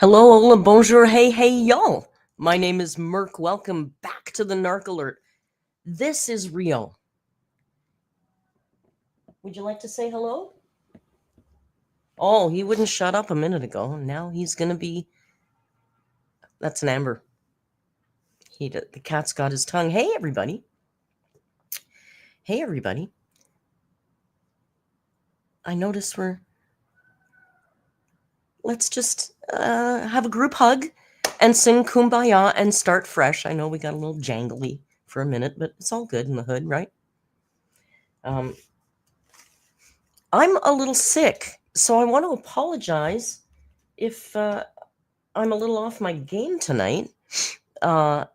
Hello, hola, bonjour, hey, y'all. My name is Merc. Welcome back to the Narc Alert. This is Rio. Would you like to say hello? Oh, he wouldn't shut up a minute ago. Now he's going to be... That's an Amber. The cat's got his tongue. Hey, everybody. Hey, everybody. I notice Let's just have a group hug and sing Kumbaya and start fresh. I know we got a little jangly for a minute, but it's all good in the hood, right? I'm a little sick, so I want to apologize if I'm a little off my game tonight. I'm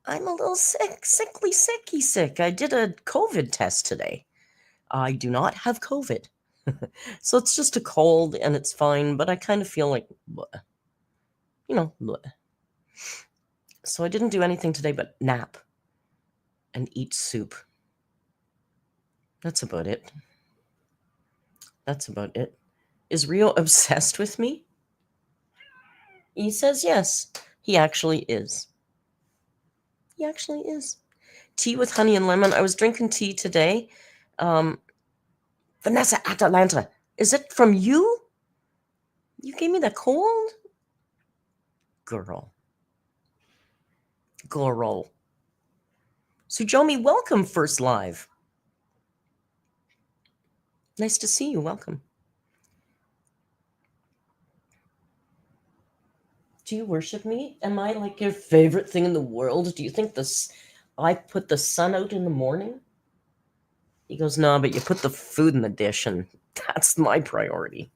a little sickly sick. I did a COVID test today. I do not have COVID. So it's just a cold and it's fine, but I kind of feel like, bleh. Bleh. So I didn't do anything today but nap and eat soup. That's about it. Is Rio obsessed with me? He says yes. He actually is. Tea with honey and lemon. I was drinking tea today. Vanessa Atalanta, is it from you? You gave me the cold? Girl. Sujomi, welcome first live. Nice to see you. Welcome. Do you worship me? Am I like your favorite thing in the world? Do you think I put the sun out in the morning? He goes, no, but you put the food in the dish, and that's my priority.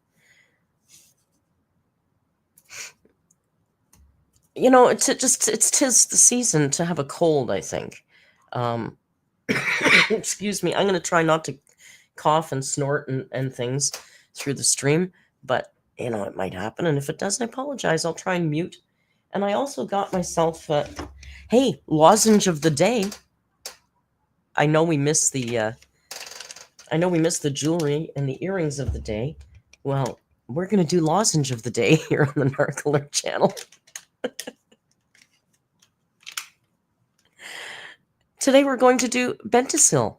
It's tis the season to have a cold, I think. Excuse me. I'm going to try not to cough and snort and things through the stream, but it might happen, and if it does, I apologize. I'll try and mute. And I also got myself hey, lozenge of the day. I know we missed the jewelry and the earrings of the day. Well, we're going to do lozenge of the day here on the Narc Alert channel. Today we're going to do Bentasil.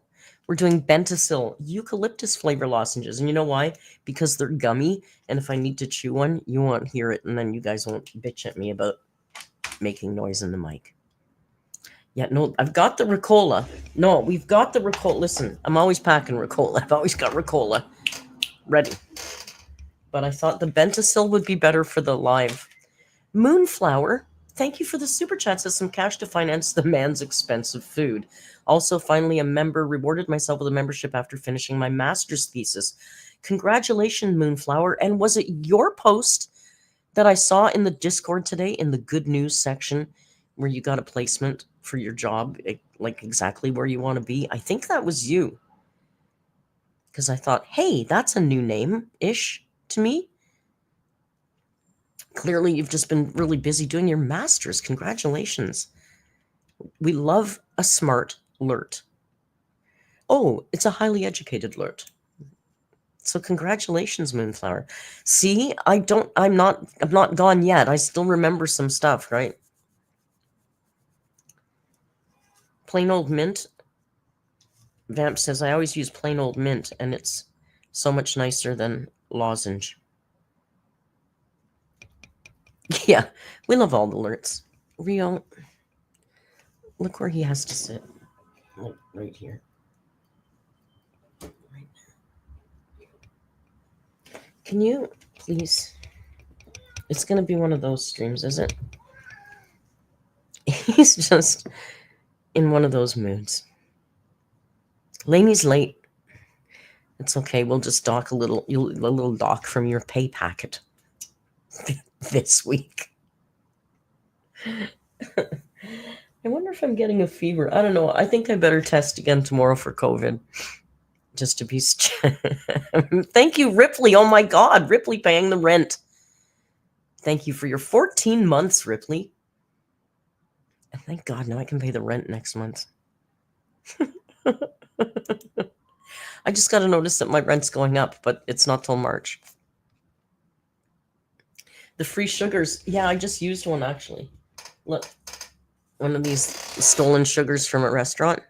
We're doing Bentasil eucalyptus flavor lozenges. And you know why? Because they're gummy. And if I need to chew one, you won't hear it. And then you guys won't bitch at me about making noise in the mic. Yeah, no, I've got the Ricola. No, we've got the Ricola. Listen, I'm always packing Ricola. I've always got Ricola ready. But I thought the Bentasil would be better for the live. Moonflower, thank you for the super chat. Says some cash to finance the man's expensive food. Also, finally, a member rewarded myself with a membership after finishing my master's thesis. Congratulations, Moonflower. And was it your post that I saw in the Discord today in the good news section where you got a placement for your job, like exactly where you want to be? I think that was you. Because I thought, hey, that's a new name-ish to me. Clearly, you've just been really busy doing your master's. Congratulations. We love a smart alert. Oh, it's a highly educated alert. So congratulations, Moonflower. See, I'm not gone yet. I still remember some stuff, right? Plain old mint. Vamp says, I always use plain old mint, and it's so much nicer than lozenge. Yeah, we love all the alerts. Rio, look where he has to sit. Right here. Can you please? It's going to be one of those streams, is it? He's just in one of those moods. Laney's late. It's okay. We'll just dock a little dock from your pay packet this week. I wonder if I'm getting a fever. I don't know. I think I better test again tomorrow for COVID. Just to be... Thank you, Ripley. Oh, my God. Ripley paying the rent. Thank you for your 14 months, Ripley. And thank God now I can pay the rent next month. I just got to notice that my rent's going up, but it's not till March. The free sugars. Yeah, I just used one actually. Look, one of these stolen sugars from a restaurant.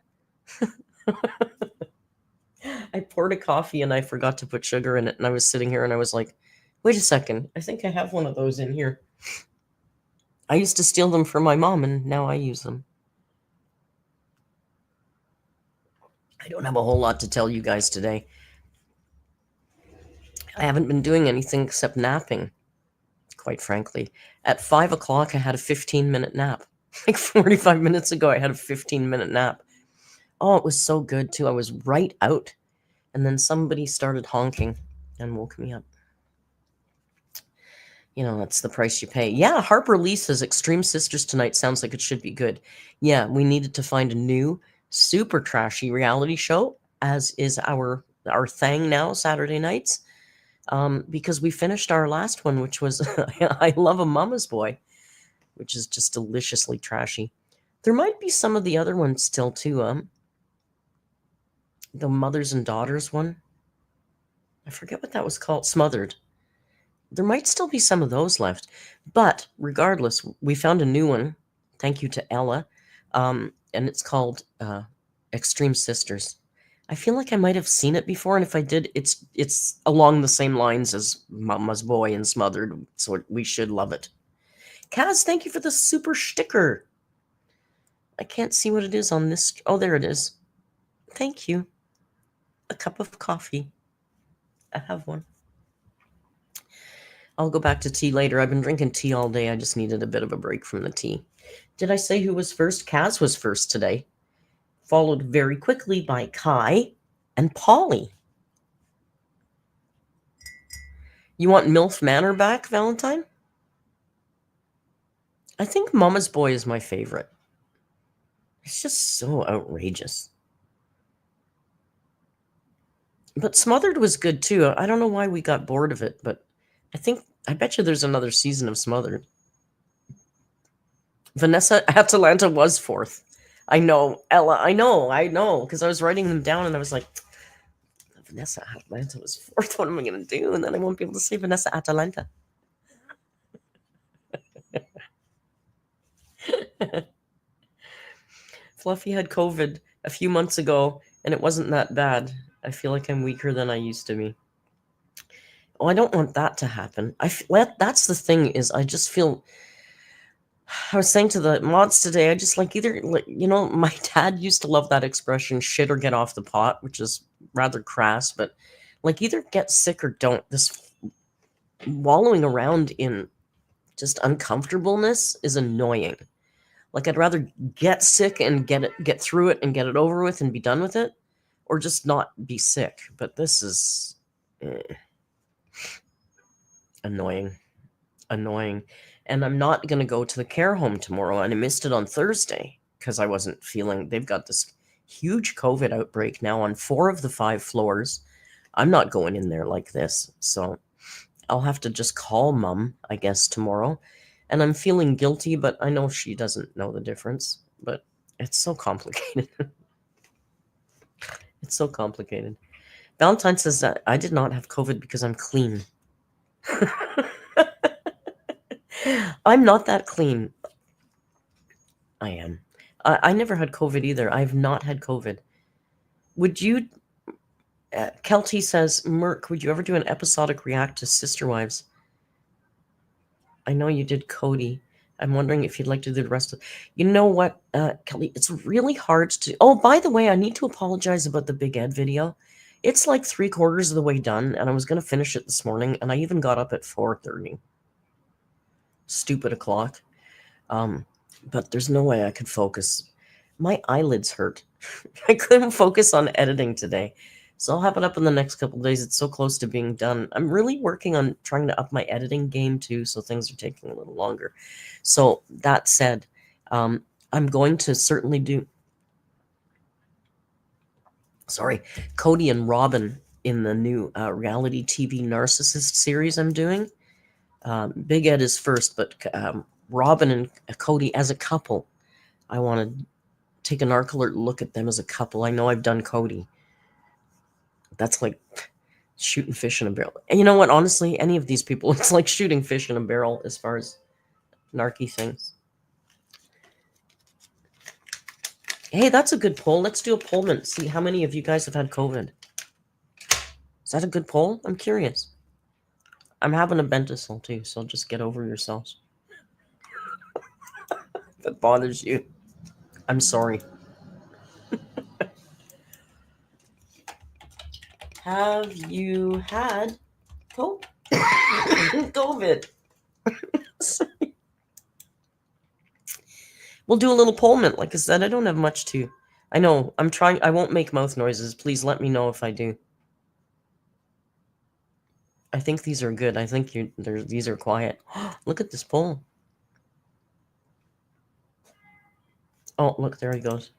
I poured a coffee and I forgot to put sugar in it. And I was sitting here and I was like, wait a second. I think I have one of those in here. I used to steal them from my mom and now I use them. I don't have a whole lot to tell you guys today. I haven't been doing anything except napping, quite frankly. At 5 o'clock, I had a 15-minute nap. Like 45 minutes ago, I had a 15-minute nap. Oh, it was so good too. I was right out. And then somebody started honking and woke me up. You know, that's the price you pay. Yeah, Harper Lee says Extreme Sisters tonight sounds like it should be good. Yeah, we needed to find a new, super trashy reality show, as is our thing now, Saturday nights. Because we finished our last one, which was I Love a Mama's Boy, which is just deliciously trashy. There might be some of the other ones still too. The Mothers and Daughters one. I forget what that was called. Smothered. There might still be some of those left. But regardless, we found a new one. Thank you to Ella. And it's called Extreme Sisters. I feel like I might have seen it before, and if I did, it's along the same lines as Mama's Boy and Smothered, so we should love it. Kaz, thank you for the super sticker. I can't see what it is on this. Oh, there it is. Thank you. A cup of coffee. I have one. I'll go back to tea later. I've been drinking tea all day. I just needed a bit of a break from the tea. Did I say who was first? Kaz was first today, followed very quickly by Kai and Polly. You want MILF Manor back, Valentine? I think Mama's Boy is my favorite. It's just so outrageous. But Smothered was good too. I don't know why we got bored of it, but I bet you there's another season of Smothered. Vanessa Atalanta was fourth. I know, Ella, I know, because I was writing them down and I was like, Vanessa Atalanta was fourth. What am I going to do? And then I won't be able to say Vanessa Atalanta. Fluffy had COVID a few months ago, and it wasn't that bad. I feel like I'm weaker than I used to be. Oh, I don't want that to happen. That's the thing is I just feel... I was saying to the mods today, I just like either, my dad used to love that expression, shit or get off the pot, which is rather crass, but like either get sick or don't. This wallowing around in just uncomfortableness is annoying. Like I'd rather get sick and get through it and get it over with and be done with it, or just not be sick. But this is annoying. And I'm not going to go to the care home tomorrow, and I missed it on Thursday because I wasn't feeling... They've got this huge COVID outbreak now on 4 of the 5 floors. I'm not going in there like this, so I'll have to just call Mom, I guess, tomorrow. And I'm feeling guilty, but I know she doesn't know the difference. But it's so complicated. It's so complicated. Valentine says that I did not have COVID because I'm clean. I'm not that clean. I am. I never had COVID either. I've not had COVID. Would you... Kelty says, Merc, would you ever do an episodic react to Sister Wives? I know you did Cody. I'm wondering if you'd like to do the rest of... You know what, Kelly? It's really hard to... Oh, by the way, I need to apologize about the Big Ed video. It's like 3/4 of the way done, and I was going to finish it this morning, and I even got up at 4:30. Stupid o'clock. But there's no way I could focus. My eyelids hurt. I couldn't focus on editing today. So I'll have it up in the next couple of days. It's so close to being done. I'm really working on trying to up my editing game too, so things are taking a little longer. So that said, I'm going to certainly do... Cody and Robin in the new reality TV narcissist series I'm doing. Big Ed is first, but Robin and Cody as a couple. I want to take a narc alert look at them as a couple. I know I've done Cody. That's like Shooting fish in a barrel. And you know what? Honestly, any of these people, it's like shooting fish in a barrel as far as narky things. Hey, that's a good poll. Let's do a poll and see how many of you guys have had COVID. Is that a good poll? I'm curious. I'm having a Bentisol too, so just get over yourselves. If it bothers you, I'm sorry. Have you had COVID? We'll do a little poll mint. Like I said, I don't have much to. I know. I'm trying. I won't make mouth noises. Please let me know if I do. I think these are good. I think these are quiet. Look at this poll. Oh, look, there he goes.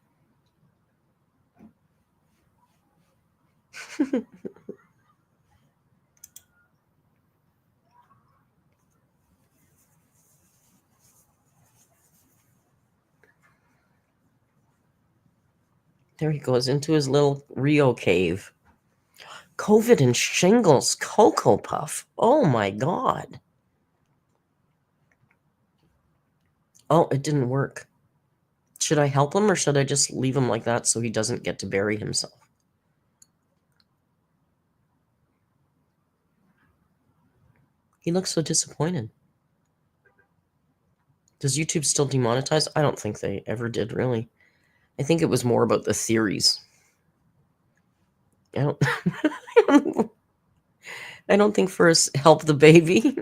There he goes into his little Rio cave. COVID and shingles, Cocoa Puff. Oh my God. Oh, it didn't work. Should I help him or should I just leave him like that so he doesn't get to bury himself? He looks so disappointed. Does YouTube still demonetize? I don't think they ever did, really. I think it was more about the theories. I don't I don't think first help the baby.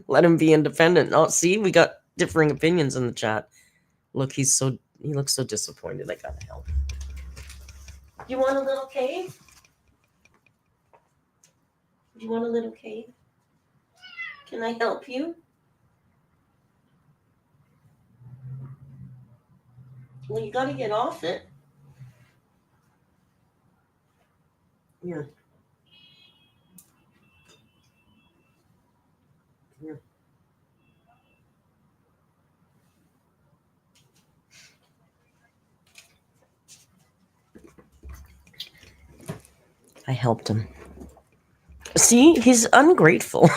Let him be independent. Oh, see, we got differing opinions in the chat. Look, he looks so disappointed. I gotta help. You want a little cave? You want a little cave? Can I help you? Well, you gotta get off it. Here. Here. I helped him. See, he's ungrateful.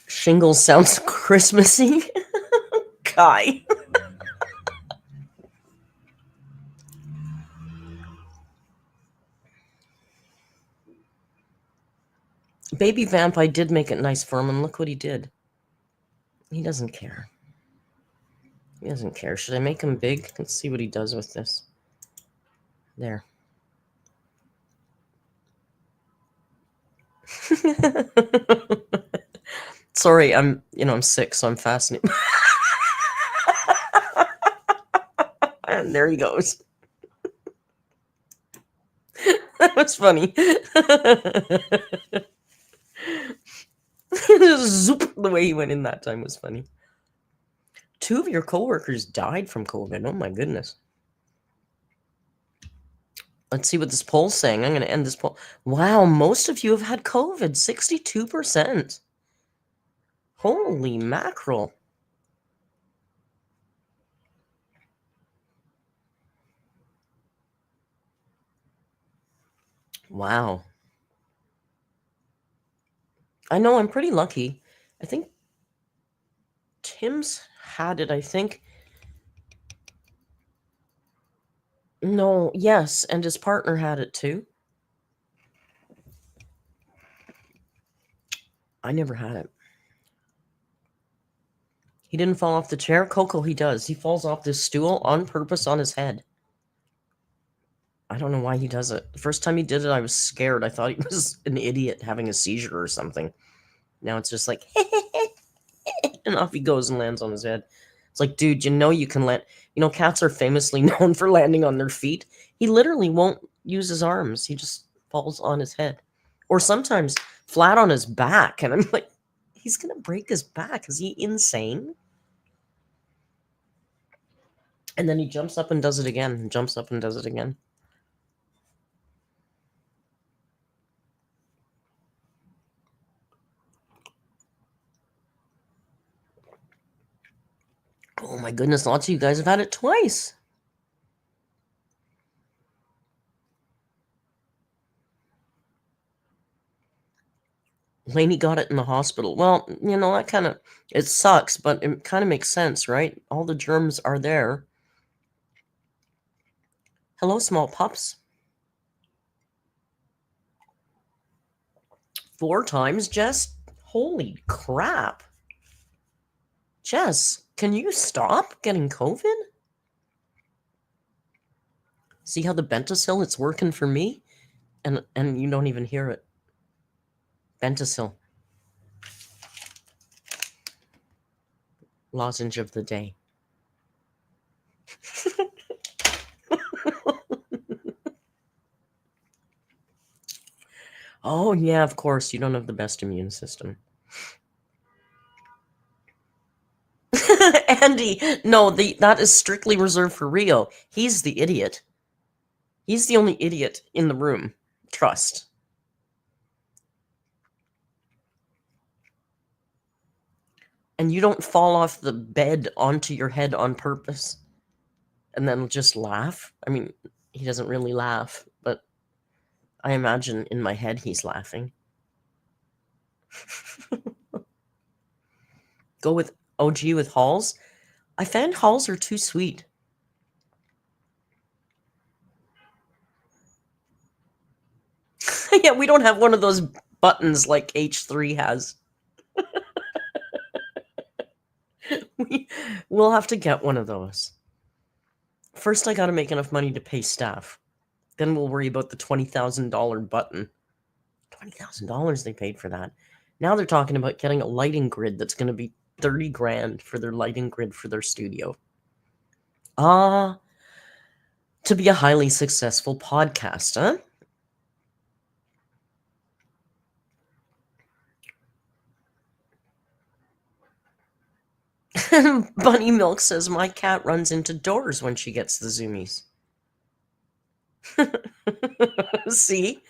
Shingles sounds Christmassy. Kai. Baby Vamp, I did make it nice for him, and look what he did. He doesn't care. He doesn't care. Should I make him big? Let's see what he does with this. There. Sorry, I'm sick, so I'm fascinated. And there he goes. That was funny. Zoop, the way he went in that time was funny. 2 of your coworkers died from COVID. Oh my goodness. Let's see what this poll's saying. I'm going to end this poll. Wow, most of you have had COVID. 62%. Holy mackerel. Wow. I know, I'm pretty lucky. I think Tim's had it, I think. No, yes, and his partner had it too. I never had it. He didn't fall off the chair. Coco, he does. He falls off this stool on purpose on his head. I don't know why he does it. The first time he did it, I was scared. I thought he was an idiot having a seizure or something. Now it's just like, and off he goes and lands on his head. It's like, dude, you can land. Cats are famously known for landing on their feet. He literally won't use his arms. He just falls on his head. Or sometimes flat on his back. And I'm like, he's going to break his back. Is he insane? And then he jumps up and does it again. And jumps up and does it again. Oh my goodness, lots of you guys have had it twice. Lainey got it in the hospital. Well, you know, that kind of, it sucks, but it kind of makes sense, right? All the germs are there. Hello, small pups. 4 times, Jess? Holy crap. Jess, can you stop getting COVID? See how the Bentasil, it's working for me? And you don't even hear it. Bentasil. Lozenge of the day. Oh, yeah, of course. You don't have the best immune system. Andy, no, that is strictly reserved for Rio. He's the idiot. He's the only idiot in the room. Trust. And you don't fall off the bed onto your head on purpose and then just laugh. I mean, he doesn't really laugh, but I imagine in my head he's laughing. Go with OG with Halls. I found Halls are too sweet. Yeah, we don't have one of those buttons like H3 has. We'll have to get one of those. First, I got to make enough money to pay staff. Then we'll worry about the $20,000 button. $20,000 they paid for that. Now they're talking about getting a lighting grid that's going to be 30 grand for their lighting grid for their studio. To be a highly successful podcast, huh? Bunny Milk says, my cat runs into doors when she gets the zoomies. See?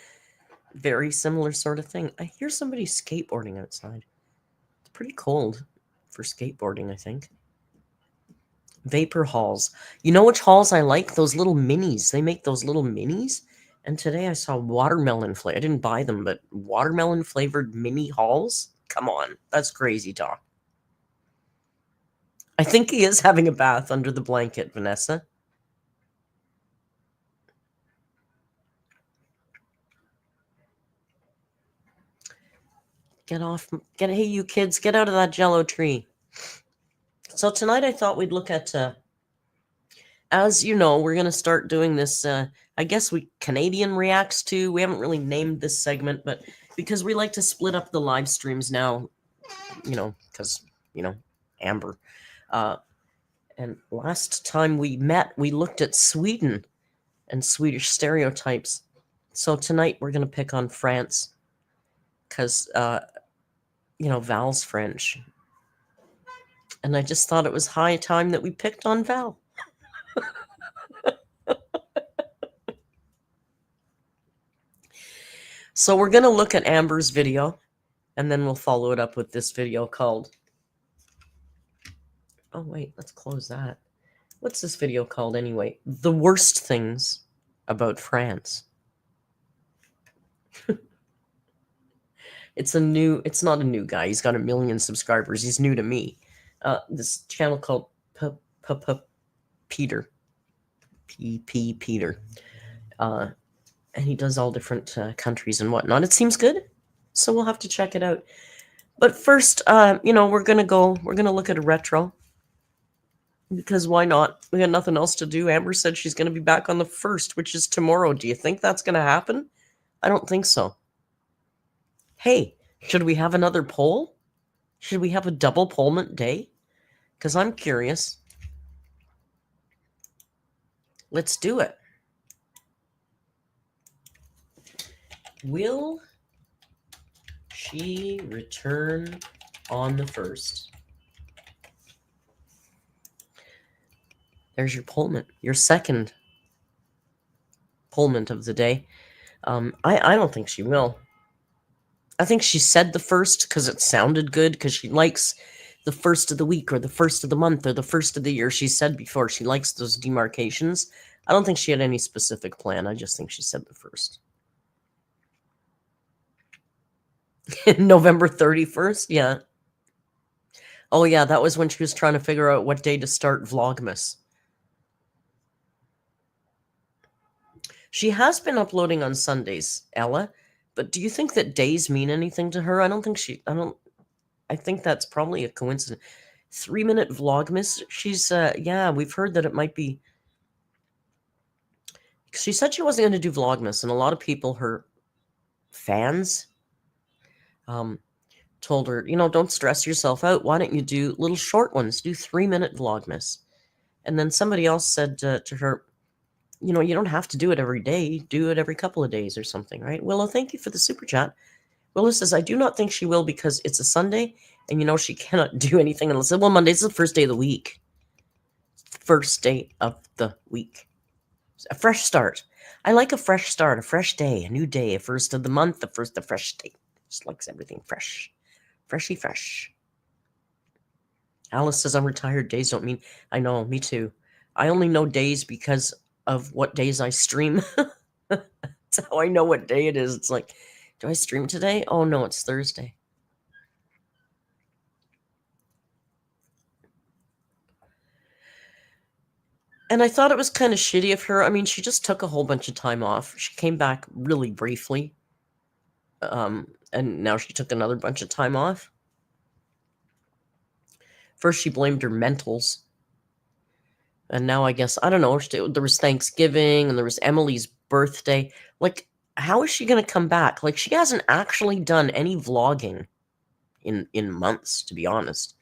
Very similar sort of thing. I hear somebody skateboarding outside. It's pretty cold for skateboarding, I think. Vapor Halls. You know which halls I like? Those little minis. They make those little minis. And today I saw watermelon flavor. I didn't buy them, but watermelon flavored mini halls? Come on. That's crazy talk. I think he is having a bath under the blanket, Vanessa. Get off. Hey, you kids, get out of that Jello tree. So tonight I thought we'd look at, as you know, we're going to start doing this, I guess Canadian reacts to. We haven't really named this segment, but because we like to split up the live streams now, because, Amber. And last time we met, we looked at Sweden and Swedish stereotypes. So tonight we're going to pick on France because, Val's French. And I just thought it was high time that we picked on Val. So we're going to look at Amber's video, and then we'll follow it up with this video called... Oh, wait, let's close that. What's this video called anyway? The Worst Things About France. It's not a new guy. He's got 1 million subscribers. He's new to me. This channel called Peter. P Peter. And he does all different countries and whatnot. It seems good, so we'll have to check it out. But first, we're gonna look at a retro. Because why not? We got nothing else to do. Amber said she's going to be back on the 1st, which is tomorrow. Do you think that's going to happen? I don't think so. Hey, should we have another poll? Should we have a double pollment day? Because I'm curious. Let's do it. Will she return on the 1st? There's your pollment, your second pollment of the day. I don't think she will. I think she said the 1st because it sounded good, because she likes the first of the week or the first of the month or the first of the year. She said before she likes those demarcations. I don't think she had any specific plan. I just think she said the first. November 31st? Yeah. Oh, yeah, that was when she was trying to figure out what day to start Vlogmas. She has been uploading on Sundays, Ella, but do you think that days mean anything to her? I think that's probably a coincidence. 3-minute Vlogmas? She's, yeah, we've heard that it might be. She said she wasn't going to do Vlogmas, and a lot of people, her fans, told her, don't stress yourself out. Why don't you do little short ones? Do 3-minute Vlogmas. And then somebody else said to her, you don't have to do it every day. Do it every couple of days or something, right? Willow, thank you for the super chat. Willow says, I do not think she will because it's a Sunday and she cannot do anything unless, well, Monday's the first day of the week. First day of the week. A fresh start. I like a fresh start, a fresh day, a new day, a first of the month, a fresh day. Just likes everything fresh. Freshy fresh. Alice says, I'm retired. Days don't mean. I know, me too. I only know days because of what days I stream. That's how I know what day it is. It's like, do I stream today? Oh, no, it's Thursday. And I thought it was kind of shitty of her. I mean, she just took a whole bunch of time off. She came back really briefly. And now she took another bunch of time off. First, she blamed her mentals. And now I guess, I don't know, there was Thanksgiving and there was Emily's birthday. Like, how is she going to come back? Like, she hasn't actually done any vlogging in months, to be honest.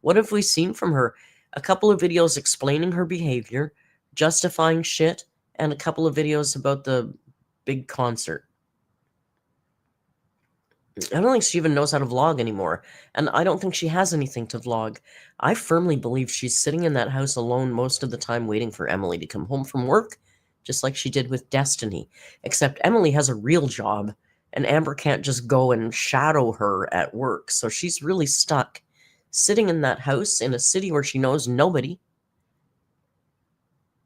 What have we seen from her? A couple of videos explaining her behavior, justifying shit, and a couple of videos about the big concert. I don't think she even knows how to vlog anymore, and I don't think she has anything to vlog. I firmly believe she's sitting in that house alone most of the time waiting for Emily to come home from work, just like she did with Destiny. Except Emily has a real job, and Amber can't just go and shadow her at work, so she's really stuck, sitting in that house in a city where she knows nobody.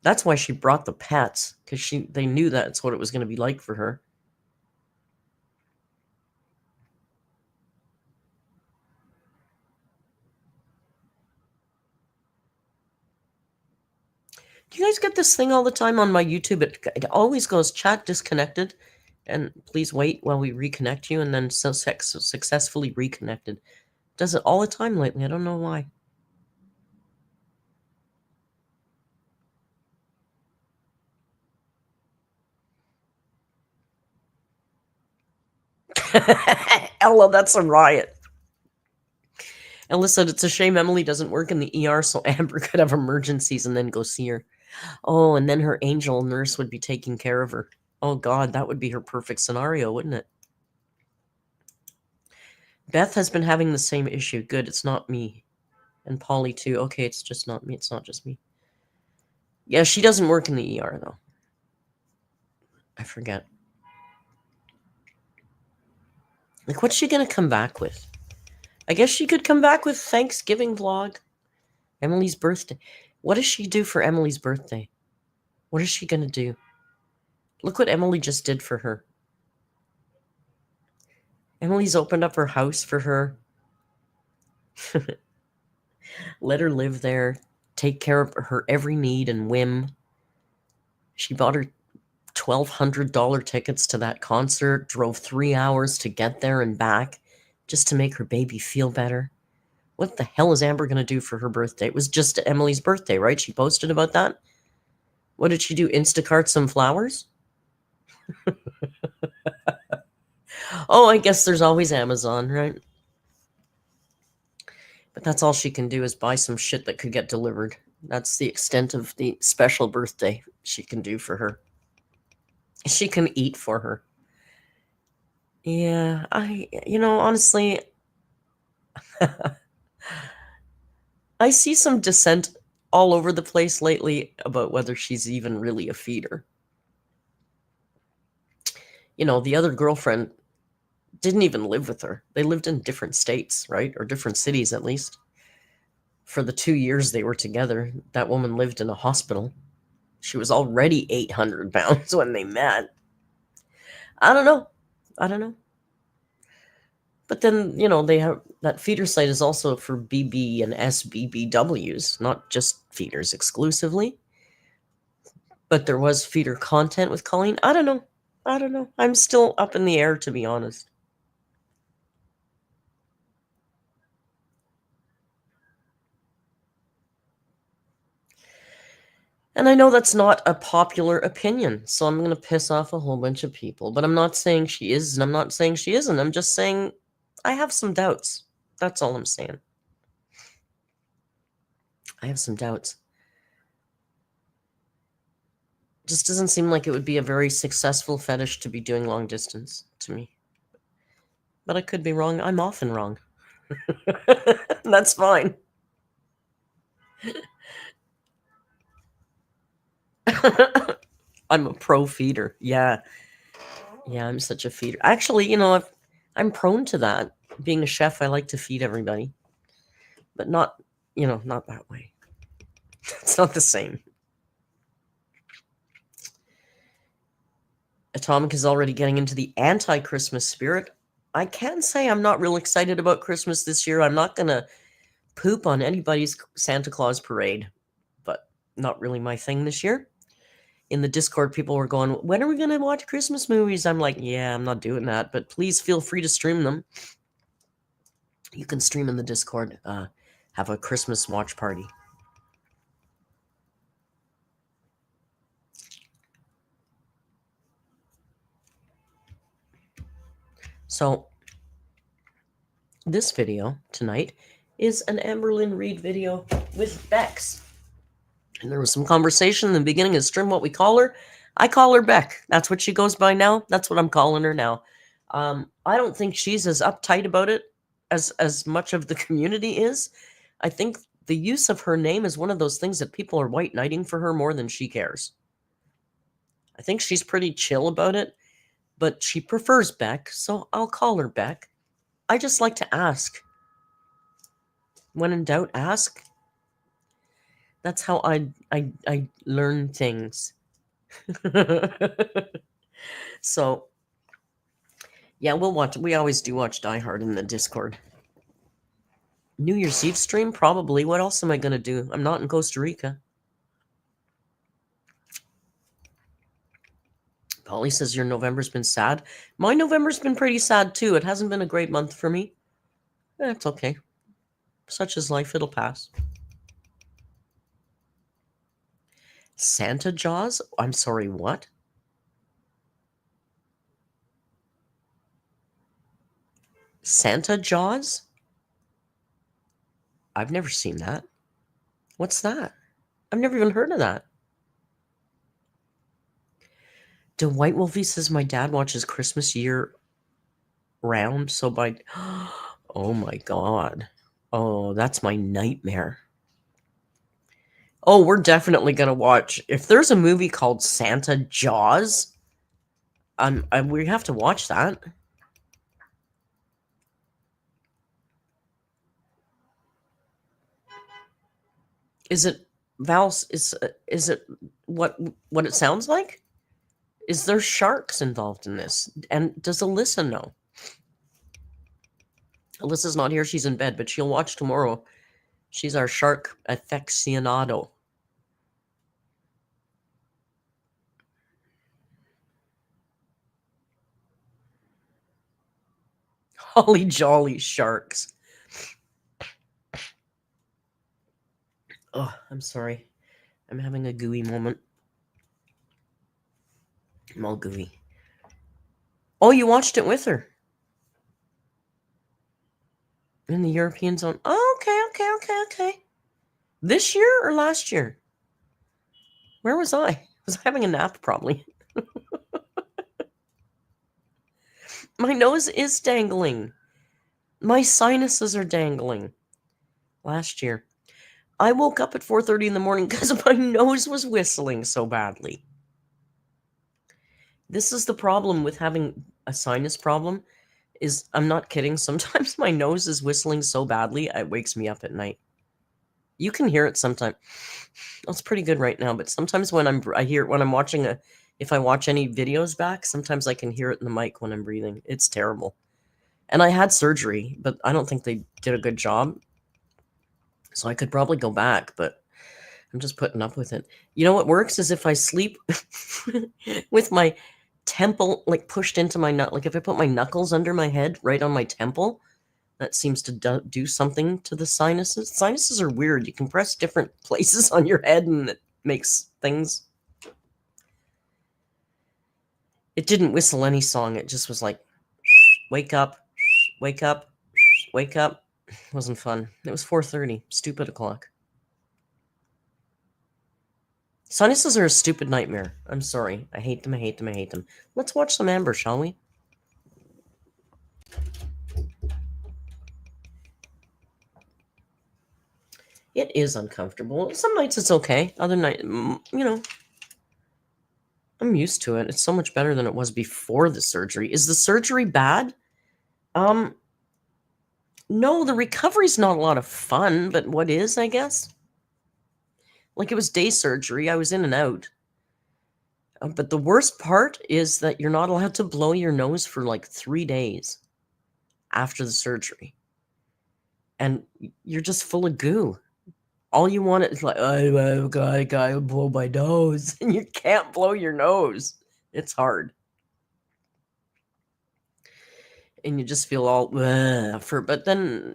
That's why she brought the pets, because they knew that's what it was going to be like for her. Do you guys get this thing all the time on my YouTube? It always goes chat disconnected, and please wait while we reconnect you, and then successfully reconnected. Does it all the time lately. I don't know why. Ella, that's a riot. Ella said it's a shame Emily doesn't work in the ER so Amber could have emergencies and then go see her. Oh, and then her angel nurse would be taking care of her. Oh, God, that would be her perfect scenario, wouldn't it? Beth has been having the same issue. Good, it's not me. And Polly, too. Okay, it's just not me. It's not just me. Yeah, she doesn't work in the ER, though. I forget. Like, what's she going to come back with? I guess she could come back with Thanksgiving vlog. Emily's birthday. What does she do for Emily's birthday? What is she going to do? Look what Emily just did for her. Emily's opened up her house for her. Let her live there. Take care of her every need and whim. She bought her $1,200 tickets to that concert, drove 3 hours to get there and back just to make her baby feel better. What the hell is Amber going to do for her birthday? It was just Emily's birthday, right? She posted about that. What did she do? Instacart some flowers? Oh, I guess there's always Amazon, right? But that's all she can do is buy some shit that could get delivered. That's the extent of the special birthday she can do for her. She can eat for her. Yeah, honestly, I see some dissent all over the place lately about whether she's even really a feeder. The other girlfriend didn't even live with her. They lived in different states, right? Or different cities, at least. For the 2 years they were together, that woman lived in a hospital. She was already 800 pounds when they met. I don't know. I don't know. But then, they have that feeder site is also for BB and SBBWs, not just feeders exclusively. But there was feeder content with Colleen. I don't know. I don't know. I'm still up in the air, to be honest. And I know that's not a popular opinion, so I'm going to piss off a whole bunch of people. But I'm not saying she is, and I'm not saying she isn't. I'm just saying I have some doubts. That's all I'm saying. I have some doubts. Just doesn't seem like it would be a very successful fetish to be doing long distance to me. But I could be wrong. I'm often wrong. That's fine. I'm a pro feeder. Yeah. Yeah, I'm such a feeder. Actually, I'm prone to that. Being a chef, I like to feed everybody. But not, not that way. It's not the same. Atomic is already getting into the anti-Christmas spirit. I can say I'm not real excited about Christmas this year. I'm not going to poop on anybody's Santa Claus parade, but not really my thing this year. In the Discord, people were going, when are we going to watch Christmas movies? I'm like, yeah, I'm not doing that, but please feel free to stream them. You can stream in the Discord, have a Christmas watch party. So, this video tonight is an Amberlynn Reed video with Becks. And there was some conversation in the beginning of stream what we call her. I call her Beck. That's what she goes by now. That's what I'm calling her now. I don't think she's as uptight about it as much of the community is. I think the use of her name is one of those things that people are white knighting for her more than she cares. I think she's pretty chill about it, but she prefers Beck, so I'll call her Beck. I just like to ask. When in doubt, ask. That's how I learn things. So, yeah, we'll watch. We always do watch Die Hard in the Discord. New Year's Eve stream? Probably. What else am I going to do? I'm not in Costa Rica. Polly says your November's been sad. My November's been pretty sad, too. It hasn't been a great month for me. It's okay. Such is life. It'll pass. Santa Jaws? I'm sorry, what? Santa Jaws? I've never seen that. What's that? I've never even heard of that. The White Wolfie says my dad watches Christmas year round, so by... Oh my god. Oh, that's my nightmare. Oh, we're definitely gonna watch... If there's a movie called Santa Jaws, we have to watch that. Is it... Val's... Is it what it sounds like? Is there sharks involved in this? And does Alyssa know? Alyssa's not here. She's in bed, but she'll watch tomorrow. She's our shark aficionado. Holly jolly sharks. Oh, I'm sorry. I'm having a gooey moment. I'm all gooey. Oh, you watched it with her? In the European zone. Oh, okay. This year or last year? Where was I? Was I having a nap, probably? My nose is dangling. My sinuses are dangling. Last year. I woke up at 4:30 in the morning because my nose was whistling so badly. This is the problem with having a sinus problem. I'm not kidding. Sometimes my nose is whistling so badly, it wakes me up at night. You can hear it sometimes. It's pretty good right now, but sometimes when I hear it when I'm watching if I watch any videos back, sometimes I can hear it in the mic when I'm breathing. It's terrible. And I had surgery, but I don't think they did a good job. So I could probably go back, but I'm just putting up with it. You know what works is if I sleep with my temple like pushed into my nut, like if I put my knuckles under my head right on my temple, that seems to do something to the sinuses. Sinuses are weird. You can press different places on your head and it makes things. It didn't whistle any song. It just was like, wake up, wake up, wake up. It wasn't fun. It was 4:30. Stupid o'clock. Sinuses are a stupid nightmare. I'm sorry. I hate them, I hate them, I hate them. Let's watch some Amber, shall we? It is uncomfortable. Some nights it's okay. Other nights, I'm used to it. It's so much better than it was before the surgery. Is the surgery bad? No, the recovery's not a lot of fun, but what is, I guess? Like it was day surgery. I was in and out. But the worst part is that you're not allowed to blow your nose for like 3 days after the surgery. And you're just full of goo. All you want is like, oh, I gotta blow my nose. And you can't blow your nose. It's hard. And you just feel all, but then,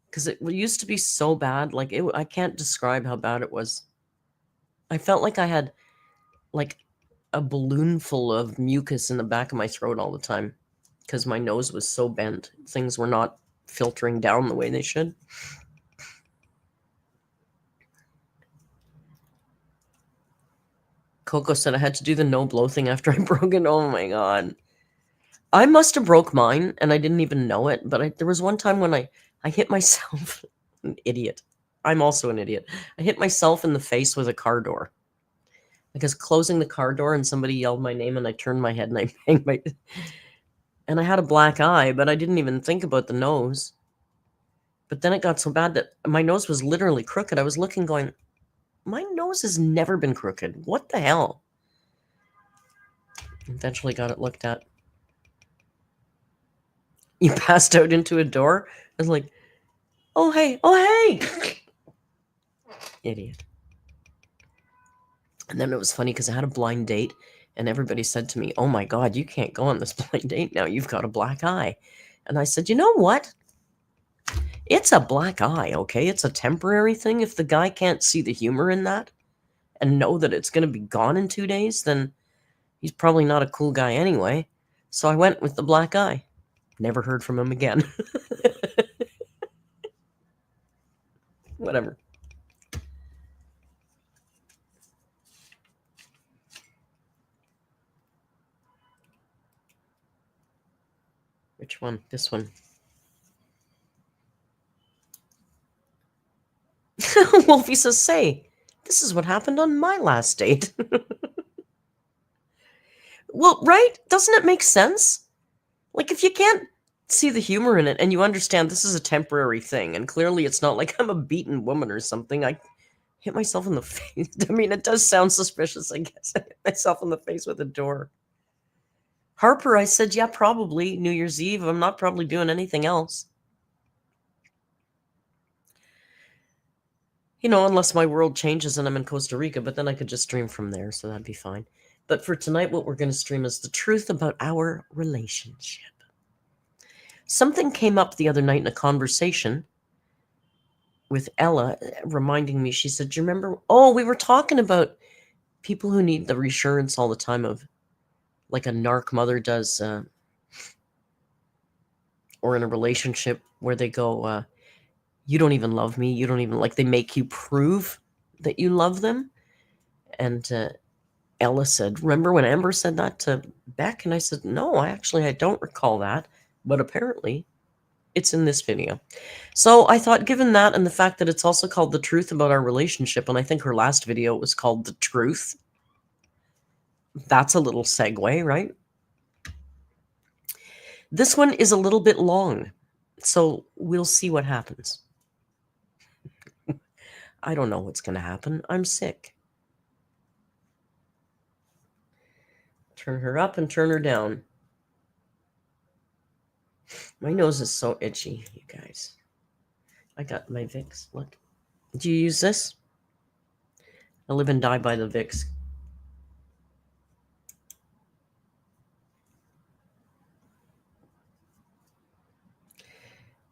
because it used to be so bad. Like, I can't describe how bad it was. I felt like I had like a balloon full of mucus in the back of my throat all the time because my nose was so bent. Things were not filtering down the way they should. Coco said I had to do the no blow thing after I broke it. Oh my god. I must have broke mine and I didn't even know it, but there was one time when I hit myself. An idiot. I'm also an idiot. I hit myself in the face with a car door. Like I was closing the car door and somebody yelled my name and I turned my head and I banged my... And I had a black eye, but I didn't even think about the nose. But then it got so bad that my nose was literally crooked. I was looking going, my nose has never been crooked. What the hell? Eventually got it looked at. You passed out into a door? I was like, oh, hey, Idiot. And then it was funny because I had a blind date and everybody said to me, oh my God, you can't go on this blind date now. You've got a black eye. And I said, you know what? It's a black eye, okay? It's a temporary thing. If the guy can't see the humor in that and know that it's going to be gone in 2 days, then he's probably not a cool guy anyway. So I went with the black eye. Never heard from him again. Whatever. Which one? This one. Wolfie says, say, this is what happened on my last date. Well, right? Doesn't it make sense? Like, if you can't see the humor in it and you understand this is a temporary thing, and clearly it's not like I'm a beaten woman or something, I hit myself in the face. I mean, it does sound suspicious, I guess. I hit myself in the face with a door. Harper, I said, yeah, probably New Year's Eve. I'm not probably doing anything else. Unless my world changes and I'm in Costa Rica, but then I could just stream from there, so that'd be fine. But for tonight, what we're going to stream is the truth about our relationship. Something came up the other night in a conversation with Ella, reminding me, she said, do you remember? Oh, we were talking about people who need the reassurance all the time of, like a narc mother does, or in a relationship where they go, you don't even love me. You don't even, like, they make you prove that you love them. And Ella said, remember when Amber said that to Beck? And I said, no, I don't recall that. But apparently it's in this video. So I thought, given that and the fact that it's also called The Truth About Our Relationship, and I think her last video was called The Truth, that's a little segue, right? This one is a little bit long, so we'll see what happens. I don't know what's going to happen. I'm sick. Turn her up and turn her down. My nose is so itchy, you guys. I got my Vicks. Look. Do you use this? I live and die by the Vicks.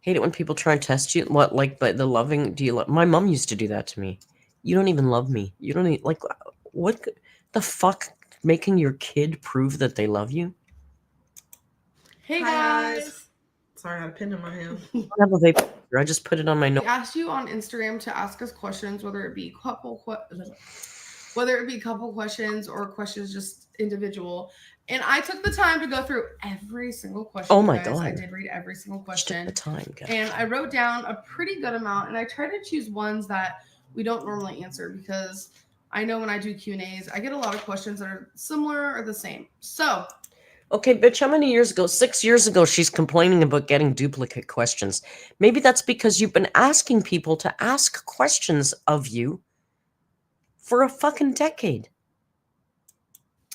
Hate it when people try and test you. What, like, by the loving? Do you love? My mom used to do that to me. You don't even love me. You don't even, like, what the fuck? Making your kid prove that they love you? Hey guys. Sorry, I had a pin in my hand. I don't have a vape. I just put it on my nose. We asked you on Instagram to ask us questions, whether it be couple questions or questions just individual. And I took the time to go through every single question. Oh my guys. God. I did read every single question. The time, guys. And I wrote down a pretty good amount, and I try to choose ones that we don't normally answer because I know when I do Q&As, I get a lot of questions that are similar or the same. So okay, bitch, how many years ago? 6 years ago, she's complaining about getting duplicate questions. Maybe that's because you've been asking people to ask questions of you for a fucking decade.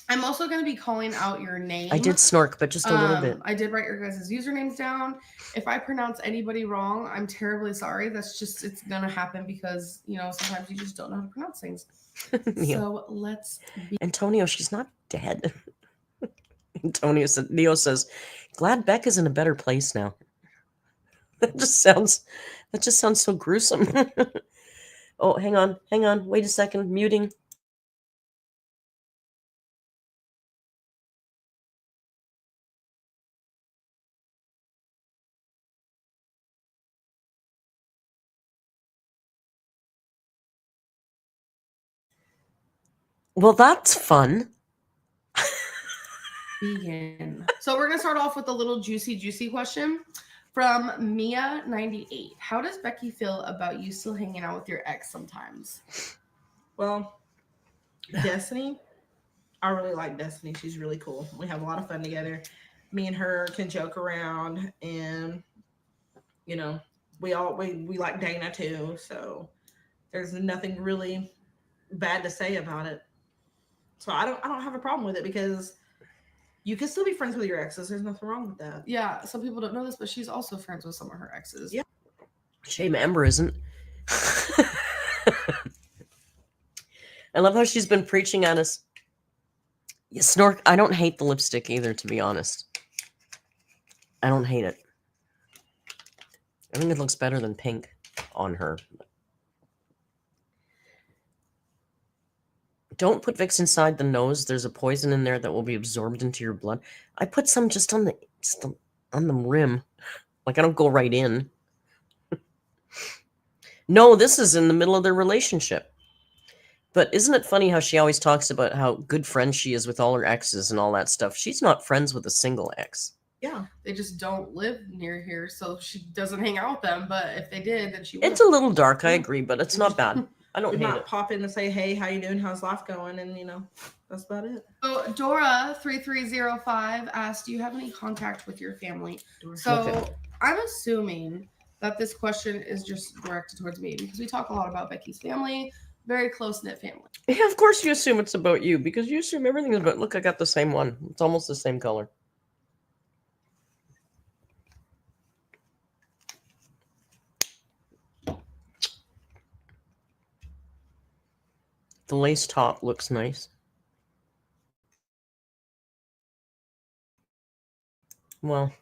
I'm also going to be calling out your name. I did snork, but just a little bit. I did write your guys' usernames down. If I pronounce anybody wrong, I'm terribly sorry. That's just, it's going to happen because, you know, sometimes you just don't know how to pronounce things. So let's be. Antonio, she's not dead. Neo says, glad Beck is in a better place now. That just sounds so gruesome. Oh, hang on. Wait a second. Muting. Well, that's fun. Begin. So we're going to start off with a little juicy question from Mia98. How does Becky feel about you still hanging out with your ex sometimes? Well, Destiny, I really like Destiny. She's really cool. We have a lot of fun together. Me and her can joke around, and you know, we like Dana too. So there's nothing really bad to say about it. So I don't have a problem with it because you can still be friends with your exes. There's nothing wrong with that. Yeah, some people don't know this, but she's also friends with some of her exes. Yeah. Shame Amber isn't. I love how she's been preaching at us. Yeah, Snork, I don't hate the lipstick either, to be honest. I don't hate it. I think it looks better than pink on her. Don't put Vicks inside the nose. There's a poison in there that will be absorbed into your blood. I put some just on the rim. Like, I don't go right in. No, this is in the middle of their relationship. But isn't it funny how she always talks about how good friends she is with all her exes and all that stuff? She's not friends with a single ex. Yeah, they just don't live near here, so she doesn't hang out with them. But if they did, then she would. It's a little dark, I agree, but it's not bad. I don't hate it. Pop in and say, hey, how you doing? How's life going? And, you know, that's about it. So Dora3305 asked, do you have any contact with your family? So I'm assuming that this question is just directed towards me because we talk a lot about Becky's family, very close-knit family. Yeah, of course you assume it's about you because you assume everything is about... Look, I got the same one. It's almost the same color. The lace top looks nice. Well,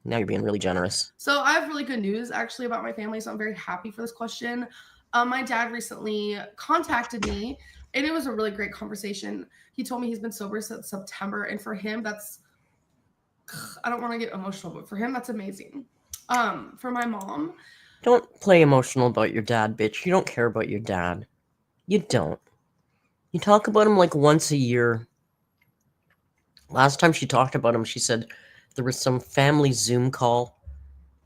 now you're being really generous. So I have really good news actually about my family, so I'm very happy for this question. My dad recently contacted me, and it was a really great conversation. He told me he's been sober since September, and for him, that's... I don't want to get emotional, but for him, that's amazing. For my mom... Don't play emotional about your dad, bitch. You don't care about your dad. You don't. You talk about him like once a year. Last time she talked about him, she said there was some family Zoom call,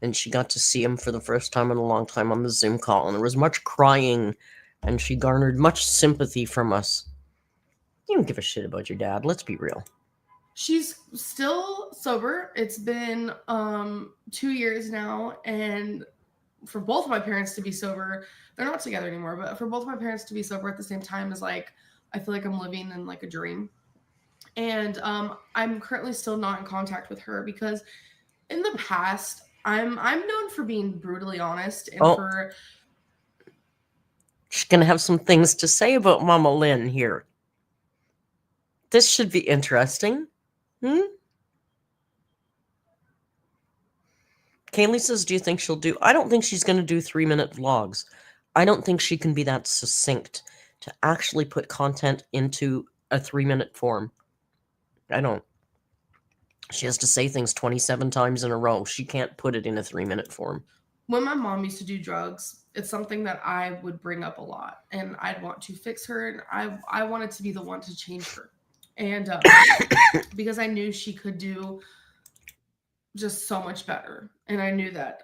and she got to see him for the first time in a long time on the Zoom call, and there was much crying, and she garnered much sympathy from us. You don't give a shit about your dad. Let's be real. She's still sober. It's been 2 years now, and for both of my parents to be sober. They're not together anymore, but for both of my parents to be sober at the same time is like, I feel like I'm living in like a dream. And I'm currently still not in contact with her because in the past, I'm known for being brutally honest and Oh. for She's going to have some things to say about Mama Lynn here. This should be interesting. Kaylee says, do you think she'll do... I don't think she's going to do 3-minute vlogs. I don't think she can be that succinct to actually put content into a 3-minute form. I don't. She has to say things 27 times in a row. She can't put it in a 3-minute form. when my mom used to do drugs, it's something that I would bring up a lot, and I'd want to fix her, and I wanted to be the one to change her, and because I knew she could do just so much better, and I knew that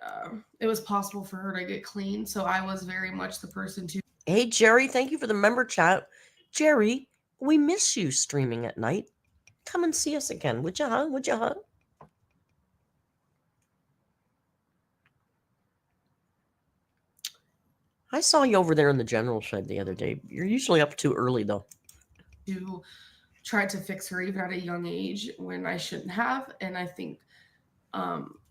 it was possible for her to get clean. So I was very much the person to. Hey, Jerry, thank you for the member chat. Jerry, we miss you streaming at night. Come and see us again, would you, huh? Would you, huh? I saw you over there in the general shed the other day. You're usually up too early, though. To try to fix her even at a young age when I shouldn't have, and I think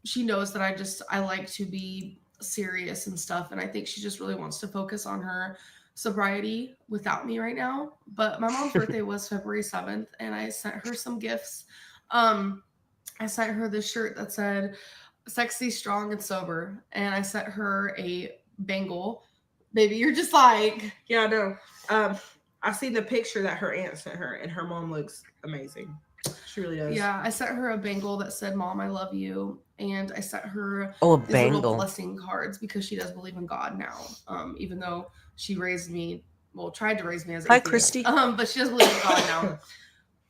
she knows that I like to be serious and stuff, and I think she just really wants to focus on her sobriety without me right now. But my mom's birthday was February 7th, and I sent her some gifts. I sent her this shirt that said "Sexy, Strong, and Sober," and I sent her a bangle. Baby, you're just like, yeah, I know. I seen the picture that her aunt sent her, and her mom looks amazing. She really does. Yeah, I sent her a bangle that said "Mom, I love you," and I sent her a these bangle. little blessing cards because she does believe in God now. Even though she raised me, tried to raise me as Hi, atheist. Christy. But she does believe in God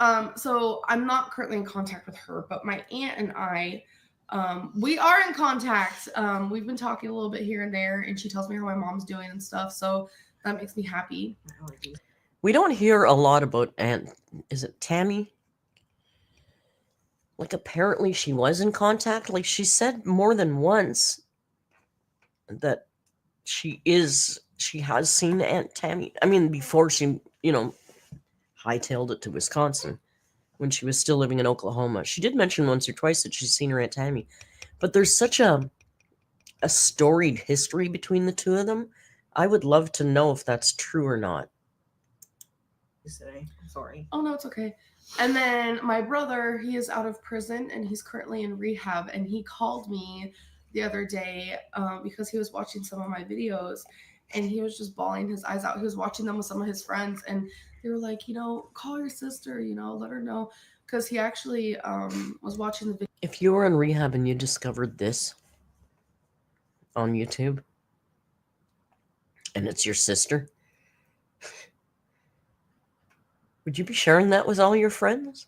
now. So I'm not currently in contact with her, but my aunt and I, we are in contact. We've been talking a little bit here and there, and she tells me how my mom's doing and stuff. So that makes me happy. We don't hear a lot about Aunt. Is it Tammy? Like, apparently she was in contact. Like, she said more than once that she has seen Aunt Tammy. I mean, before she, hightailed it to Wisconsin when she was still living in Oklahoma. She did mention once or twice that she's seen her Aunt Tammy. But there's such a storied history between the two of them. I would love to know if that's true or not. I'm sorry. Oh, no, it's okay. And then my brother, he is out of prison and he's currently in rehab. And he called me the other day because he was watching some of my videos and he was just bawling his eyes out. He was watching them with some of his friends and they were like, call your sister, let her know. Because he actually was watching the video. If you were in rehab and you discovered this on YouTube and it's your sister, would you be sharing that with all your friends?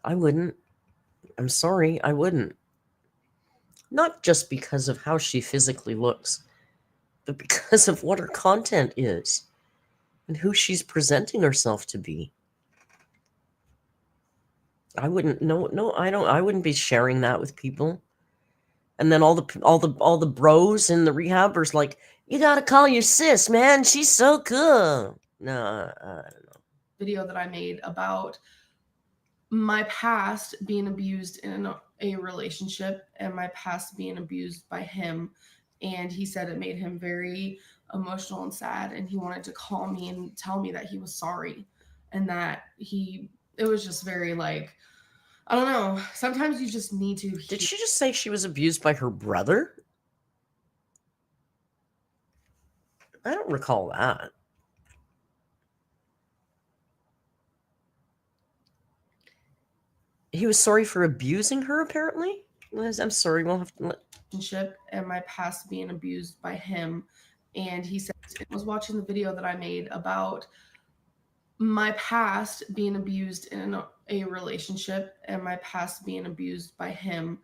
I wouldn't. I'm sorry, I wouldn't. Not just because of how she physically looks, but because of what her content is and who she's presenting herself to be. I wouldn't. No, I don't. I wouldn't be sharing that with people. And then all the bros in the rehabbers like, you gotta call your sis, man. She's so cool. No, I don't know. Video that I made about my past being abused in a relationship and my past being abused by him. And he said it made him very emotional and sad. And he wanted to call me and tell me that he was sorry and that it was just very like, I don't know. Sometimes you just need to. Did she just say she was abused by her brother? I don't recall that. He was sorry for abusing her, apparently? I'm sorry, we'll have to... Relationship and my past being abused by him. And he said, I was watching the video that I made about my past being abused in a relationship and my past being abused by him.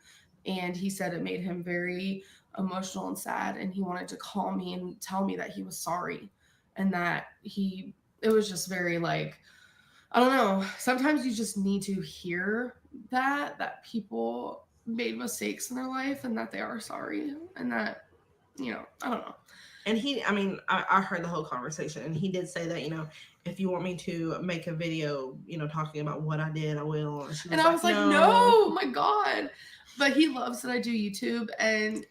And he said it made him very emotional and sad. And he wanted to call me and tell me that he was sorry and that it was just very like, I don't know. Sometimes you just need to hear that people made mistakes in their life and that they are sorry and that I don't know. And I heard the whole conversation, and he did say that, if you want me to make a video, talking about what I did, I will. And she was And I was like, no. no, my God. But he loves that I do YouTube, and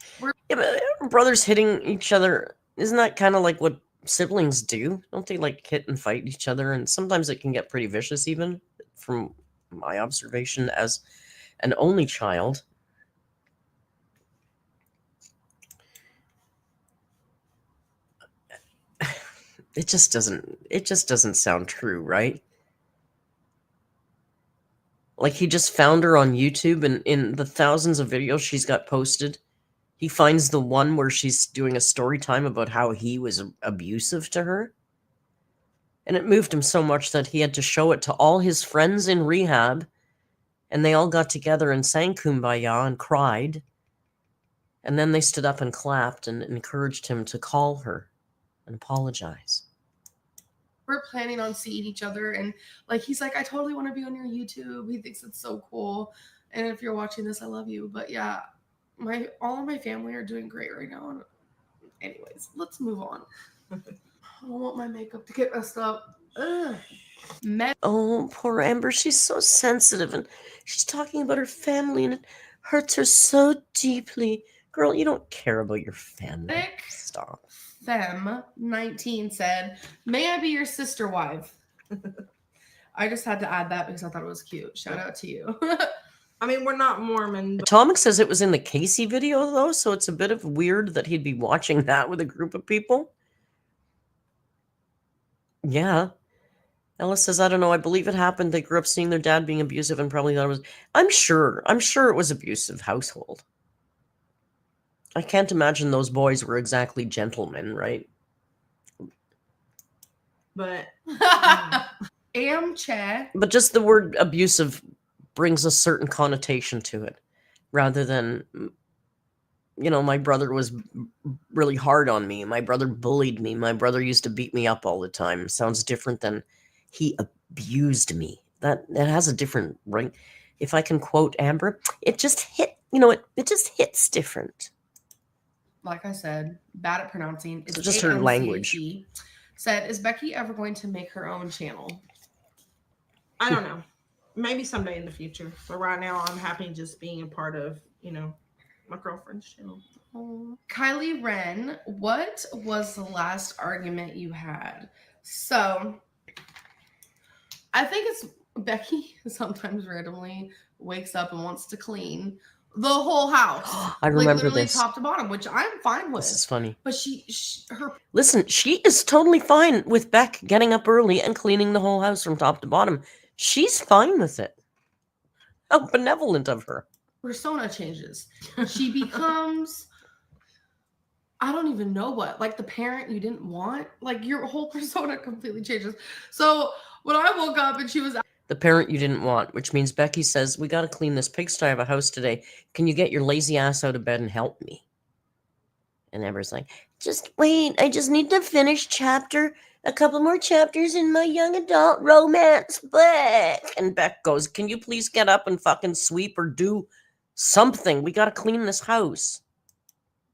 Yeah, but brothers hitting each other, isn't that kind of like what siblings do? Don't they like hit and fight each other? And sometimes it can get pretty vicious, even from my observation as an only child. It just doesn't sound true, right? Like he just found her on YouTube, and in the thousands of videos she's got posted, he finds the one where she's doing a story time about how he was abusive to her. And it moved him so much that he had to show it to all his friends in rehab, and they all got together and sang Kumbaya and cried. And then they stood up and clapped and encouraged him to call her and apologize. we're planning on seeing each other, and like he's like, I totally want to be on your YouTube. He thinks it's so cool. And if you're watching this, I love you. But yeah, all of my family are doing great right now. And anyways, let's move on. I don't want my makeup to get messed up. Ugh. Oh, poor Amber. She's so sensitive, and she's talking about her family, and it hurts her so deeply. Girl, you don't care about your family. Stop. Fem19 said, may I be your sister wife? I just had to add that because I thought it was cute. Shout out to you. I mean, we're not Mormon. But Atomic says it was in the Casey video, though, so it's a bit of weird that he'd be watching that with a group of people. Yeah. Ellis says, I don't know. I believe it happened. They grew up seeing their dad being abusive and probably thought it was... I'm sure it was abusive household. I can't imagine those boys were exactly gentlemen, right? But Amche. But just the word abusive brings a certain connotation to it, rather than, my brother was really hard on me. My brother bullied me. My brother used to beat me up all the time. Sounds different than he abused me. That has a different ring. If I can quote Amber, it just hit, it just hits different. Like I said, bad at pronouncing. It's so just her language. Said, is Becky ever going to make her own channel? I don't know. Maybe someday in the future. But right now, I'm happy just being a part of, my girlfriend's channel. Kylie Wren, what was the last argument you had? So, I think it's Becky sometimes randomly wakes up and wants to clean the whole house. I remember literally this. top to bottom, which I'm fine with. This is funny. But her... Listen, she is totally fine with Beck getting up early and cleaning the whole house from top to bottom. She's fine with it. How benevolent of her. Persona changes. She becomes... I don't even know what. Like the parent you didn't want. Like your whole persona completely changes. So when I woke up and she was... The parent you didn't want, which means Becky says, we got to clean this pigsty of a house today. Can you get your lazy ass out of bed and help me? And Amber's like, just wait. I just need to finish a couple more chapters in my young adult romance book. And Beck goes, can you please get up and fucking sweep or do something? We got to clean this house.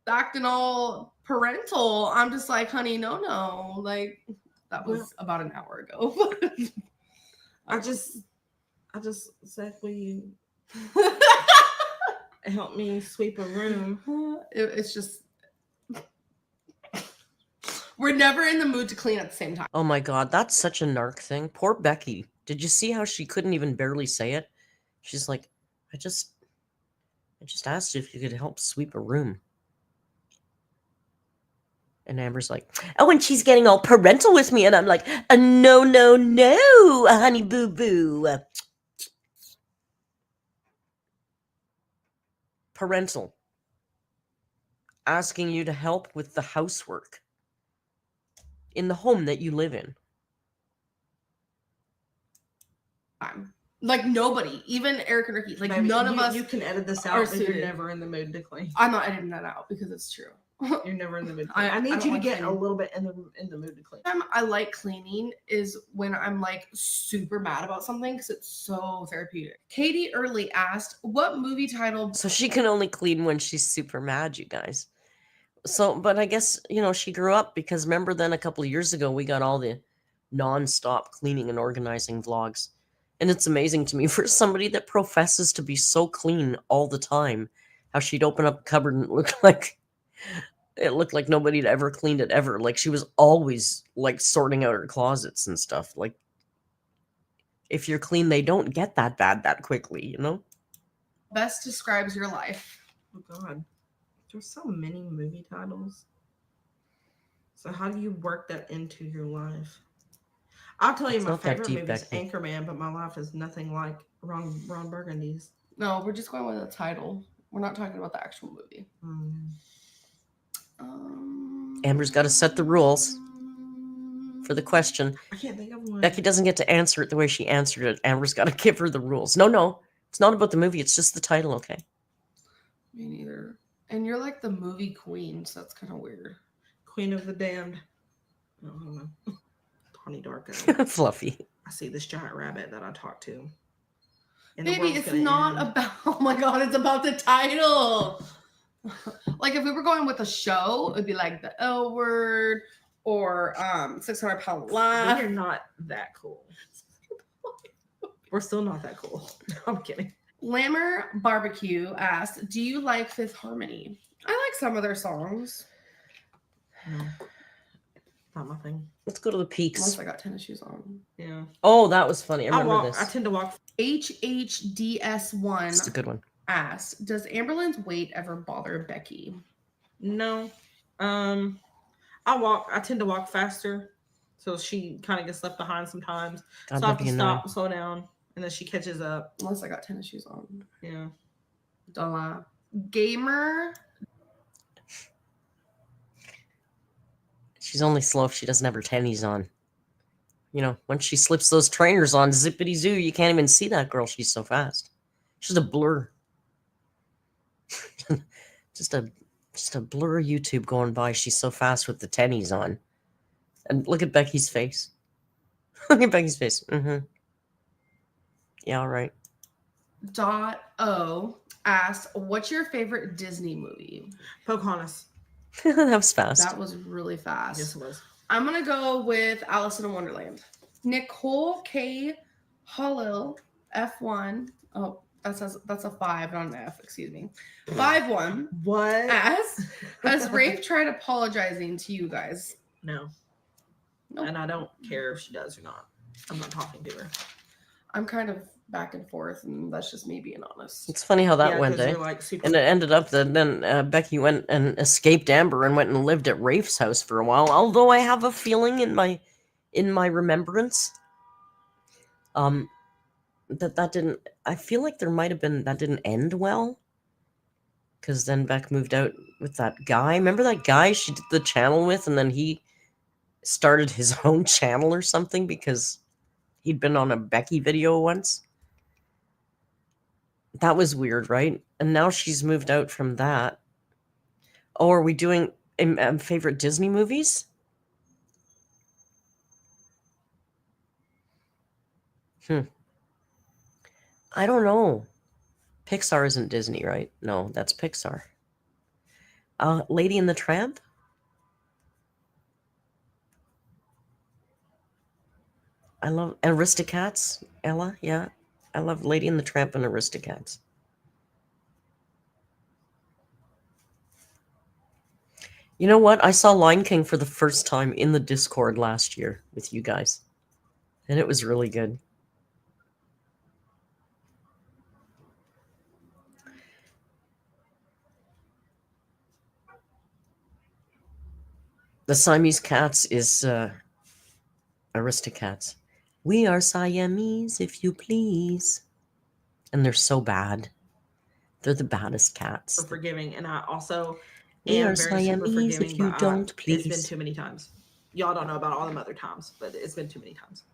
Acting all parental. I'm just like, honey, no. Like, that was about an hour ago. I just said, will you help me sweep a room? It's just, we're never in the mood to clean at the same time. Oh my God, that's such a narc thing. Poor Becky. Did you see how she couldn't even barely say it? She's like, I just asked you if you could help sweep a room. And Amber's like, oh, and she's getting all parental with me. And I'm like, no, honey boo-boo. Parental. Asking you to help with the housework in the home that you live in. Like nobody, even Eric and Ricky, like maybe none of us. You can edit this out, but you're never in the mood to clean. I'm not editing that out because it's true. You're never in the mood to clean. I need you to get a little bit in the mood to clean. I like cleaning is when I'm like super mad about something because it's so therapeutic. Katie Early asked, what movie title? So she can only clean when she's super mad, you guys. So, but I guess, she grew up because remember then a couple of years ago, we got all the non-stop cleaning and organizing vlogs. And it's amazing to me for somebody that professes to be so clean all the time, how she'd open up a cupboard and it looked like nobody had ever cleaned it ever. Like she was always like sorting out her closets and stuff. Like if you're clean, they don't get that bad that quickly. Best describes your life. Oh God, there's so many movie titles. So how do you work that into your life? I'll tell you, It's my not that favorite deep, movie is Becky. Anchorman, but my life is nothing like Ron Burgundy's. No, we're just going with the title. We're not talking about the actual movie. Amber's got to set the rules for the question. I can't think of one. Becky doesn't get to answer it the way she answered it. Amber's got to give her the rules. No. It's not about the movie. It's just the title, okay? Me neither. And you're like the movie queen, so that's kind of weird. Queen of the Damned. No, I don't know. Donnie Darko. Fluffy. I see this giant rabbit that I talked to. And the Baby, world's it's gonna not end. about. Oh my God, it's about the title. Like if we were going with a show, it'd be like the L Word or 600 Pound We Life. are not that cool. We're still not that cool. No, I'm kidding. Lammer Barbecue asked, "Do you like Fifth Harmony?" I like some of their songs. No, not my thing. Let's go to the peaks. Once I got tennis shoes on. Yeah. Oh, that was funny. I remember I this. tend to walk. HHDS1 It's a good one. asked, "Does Amberlynn's weight ever bother Becky?" No. I tend to walk faster, so she kind of gets left behind sometimes. God, So I have that'd to be stop, annoying. slow down, and then she catches up. Unless I got tennis shoes on. Yeah. Don't lie. Gamer. She's only slow if she doesn't have her tennies on. Once she slips those trainers on, zippity zoo, you can't even see that girl. She's so fast. She's a blur. just a blur of YouTube going by. She's so fast with the tennies on. And look at Becky's face. Look at Becky's face. Mm-hmm. Yeah, all right. .o asked, "What's your favorite Disney movie?" Pocahontas. That was fast. That was really fast. Yes, it was. I'm gonna go with Alice in Wonderland. Nicole K. Hollill F1. Oh, that's a 5, not an F. Excuse me. 5-1. What? Has Rafe tried apologizing to you guys? No. Nope. And I don't care if she does or not. I'm not talking to her. I'm kind of back and forth, and that's just me being honest. It's funny how that Yeah, went, 'cause eh? you're, like, super. And it ended up that then Becky went and escaped Amber and went and lived at Rafe's house for a while. Although I have a feeling in my remembrance, that didn't. I feel like there might have been that didn't end well. Because then Beck moved out with that guy. Remember that guy she did the channel with, and then he started his own channel or something because he'd been on a Becky video once. That was weird, right? And now she's moved out from that. Oh, are we doing favorite Disney movies? I don't know. Pixar isn't Disney, right? No, that's Pixar. Lady and the Tramp? I love Aristocats. Ella, yeah. I love Lady and the Tramp and Aristocats. You know what? I saw Lion King for the first time in the Discord last year with you guys. And it was really good. The Siamese cats is Aristocats. We are Siamese, if you please. And they're so bad. They're the baddest cats. For forgiving, and I also We am are very super Siamese, forgiving. if you but don't, It's please. been too many times. Y'all don't know about all them other times, but it's been too many times.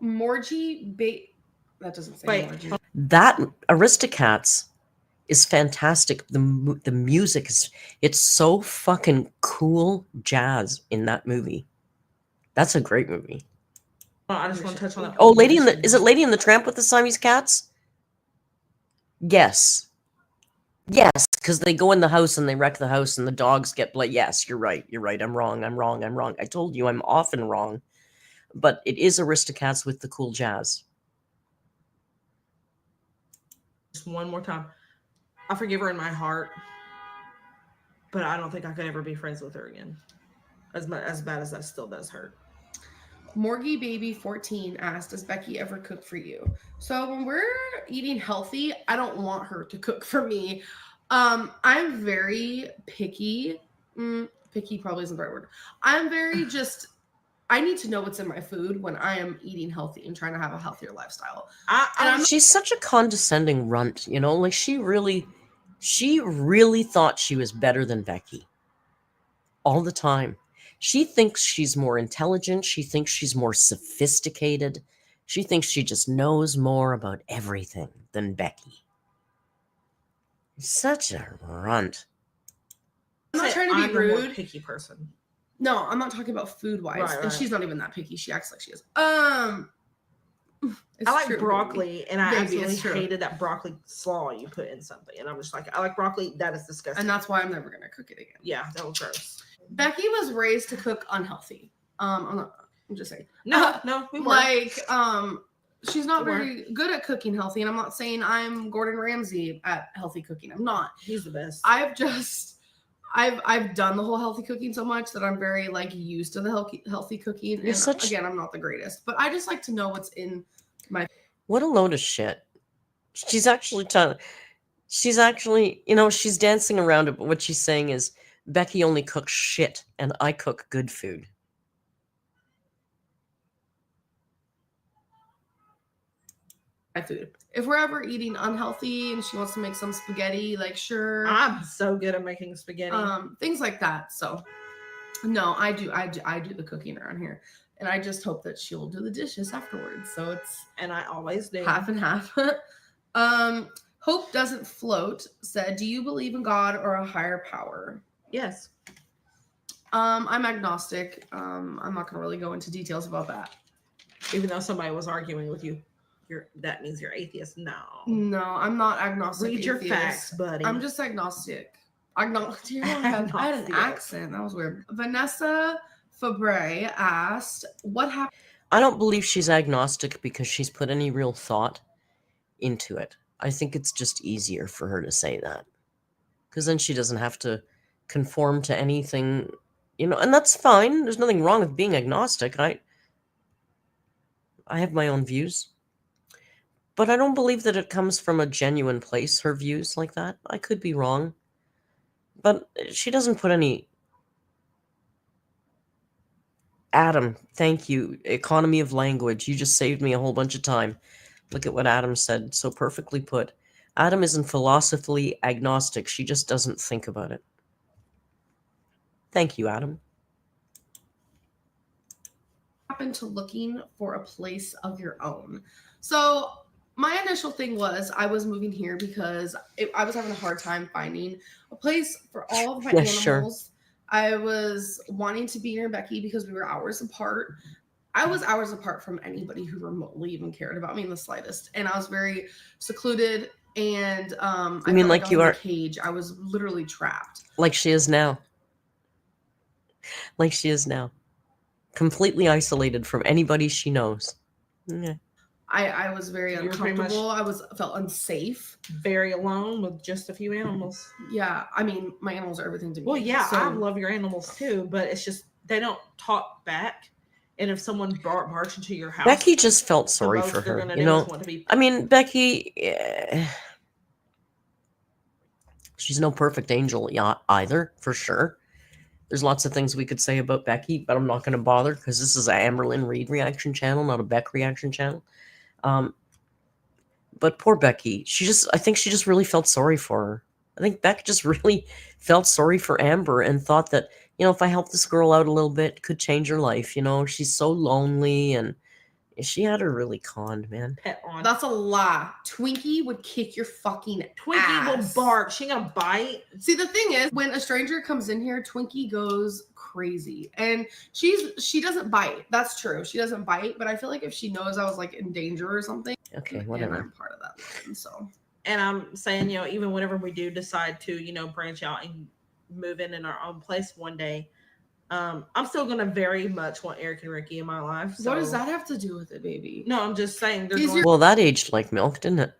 That doesn't say Wait. Morgie. That Aristocats is fantastic. The music it's so fucking cool jazz in that movie. That's a great movie. Well, I just want to touch on that. Oh, is it Lady and the Tramp with the Siamese cats? Yes. Yes, Because they go in the house and they wreck the house and the dogs get like, yes, you're right. You're right. I'm wrong. I'm wrong. I'm wrong. I told you I'm often wrong. But it is Aristocats with the cool jazz. Just one more time. I forgive her in my heart, but I don't think I could ever be friends with her again. As bad as that still does hurt. Morgie Baby 14 asked, does Becky ever cook for you? So when we're eating healthy, I don't want her to cook for me. I'm very picky. Picky probably isn't the right word. I'm very just, I need to know what's in my food when I am eating healthy and trying to have a healthier lifestyle. She's such a condescending runt, you know, like she really thought she was better than Becky all the time. She thinks she's more intelligent. She thinks she's more sophisticated. She thinks she just knows more about everything than Becky. Such a runt. I'm not trying to be I'm a more rude. picky person. No, I'm not talking about food wise. Right. And she's not even that picky. She acts like she is. I like broccoli, and I Baby, absolutely it's true. hated that broccoli slaw you put in something. And I'm just like, I like broccoli. That is disgusting. And that's why I'm never gonna cook it again. Yeah, that was gross. Becky was raised to cook unhealthy. I'm just saying. No, we weren't. Like, she's not We very good at cooking healthy. And I'm not saying I'm Gordon Ramsay at healthy cooking. I'm not. He's the best. I've done the whole healthy cooking so much that I'm very like used to the healthy cooking. And again, I'm not the greatest, but I just like to know what's in my. What a load of shit. She's actually, you know, she's dancing around it, but what she's saying is, Becky only cooks shit, and I cook good food. My food. If we're ever eating unhealthy and she wants to make some spaghetti, like sure. I'm so good at making spaghetti. Things like that. So no, I do the cooking around here. And I just hope that she'll do the dishes afterwards. So it's and I always do. half and half. Hope Doesn't Float said, do you believe in God or a higher power? Yes. I'm agnostic. I'm not gonna really go into details about that. Even though somebody was arguing with you, that means you're atheist. No, I'm not agnostic. Read your facts, buddy. I'm just agnostic. I had an accent. That was weird. Vanessa Fabre asked, what happened? I don't believe she's agnostic because she's put any real thought into it. I think it's just easier for her to say that. Because then she doesn't have to conform to anything, you know, and that's fine. There's nothing wrong with being agnostic. I have my own views. But I don't believe that it comes from a genuine place, her views like that. I could be wrong. But she doesn't put any... Adam, thank you. Economy of language. You just saved me a whole bunch of time. Look at what Adam said. So perfectly put. Adam isn't philosophically agnostic. She just doesn't think about it. Thank you, Adam. Happened to looking for a place of your own. So my initial thing was I was moving here because I was having a hard time finding a place for all of my animals. Sure. I was wanting to be near Becky because we were hours apart. I was hours apart from anybody who remotely even cared about me in the slightest. And I was very secluded and I mean felt like you I was are in a cage. I was literally trapped. Like she is now. Like she is now. Completely isolated from anybody she knows. Yeah. I was very You were pretty much- uncomfortable. Felt unsafe. Very alone with just a few animals. Yeah, I mean, my animals are everything to me. Well, yeah, so, I love your animals too, but it's just they don't talk back. And if someone barks into your house, Becky just felt the sorry most for they're her. gonna You do know, is want to be. I mean, Becky, she's no perfect angel either, for sure. There's lots of things we could say about Becky, but I'm not going to bother because this is an Amberlynn Reed reaction channel, not a Beck reaction channel. But poor Becky, I think she just really felt sorry for her. I think Beck just really felt sorry for Amber and thought that, you know, if I help this girl out a little bit, it could change her life. You know, she's so lonely and she had her really conned, man. Pet on. That's a lie. Twinkie would kick your fucking Twinkie ass. will bark. She ain't gonna bite. See, the thing is, when a stranger comes in here, Twinkie goes crazy, and she doesn't bite. That's true. She doesn't bite, but I feel like if she knows I was like in danger or something, Okay, and whatever. I'm part of that line, so And I'm saying, even whenever we do decide to, branch out and move in our own place one day, I'm still gonna very much want Eric and Ricky in my life. So. What does that have to do with it, baby? No, I'm just saying. Well, that aged like milk, didn't it?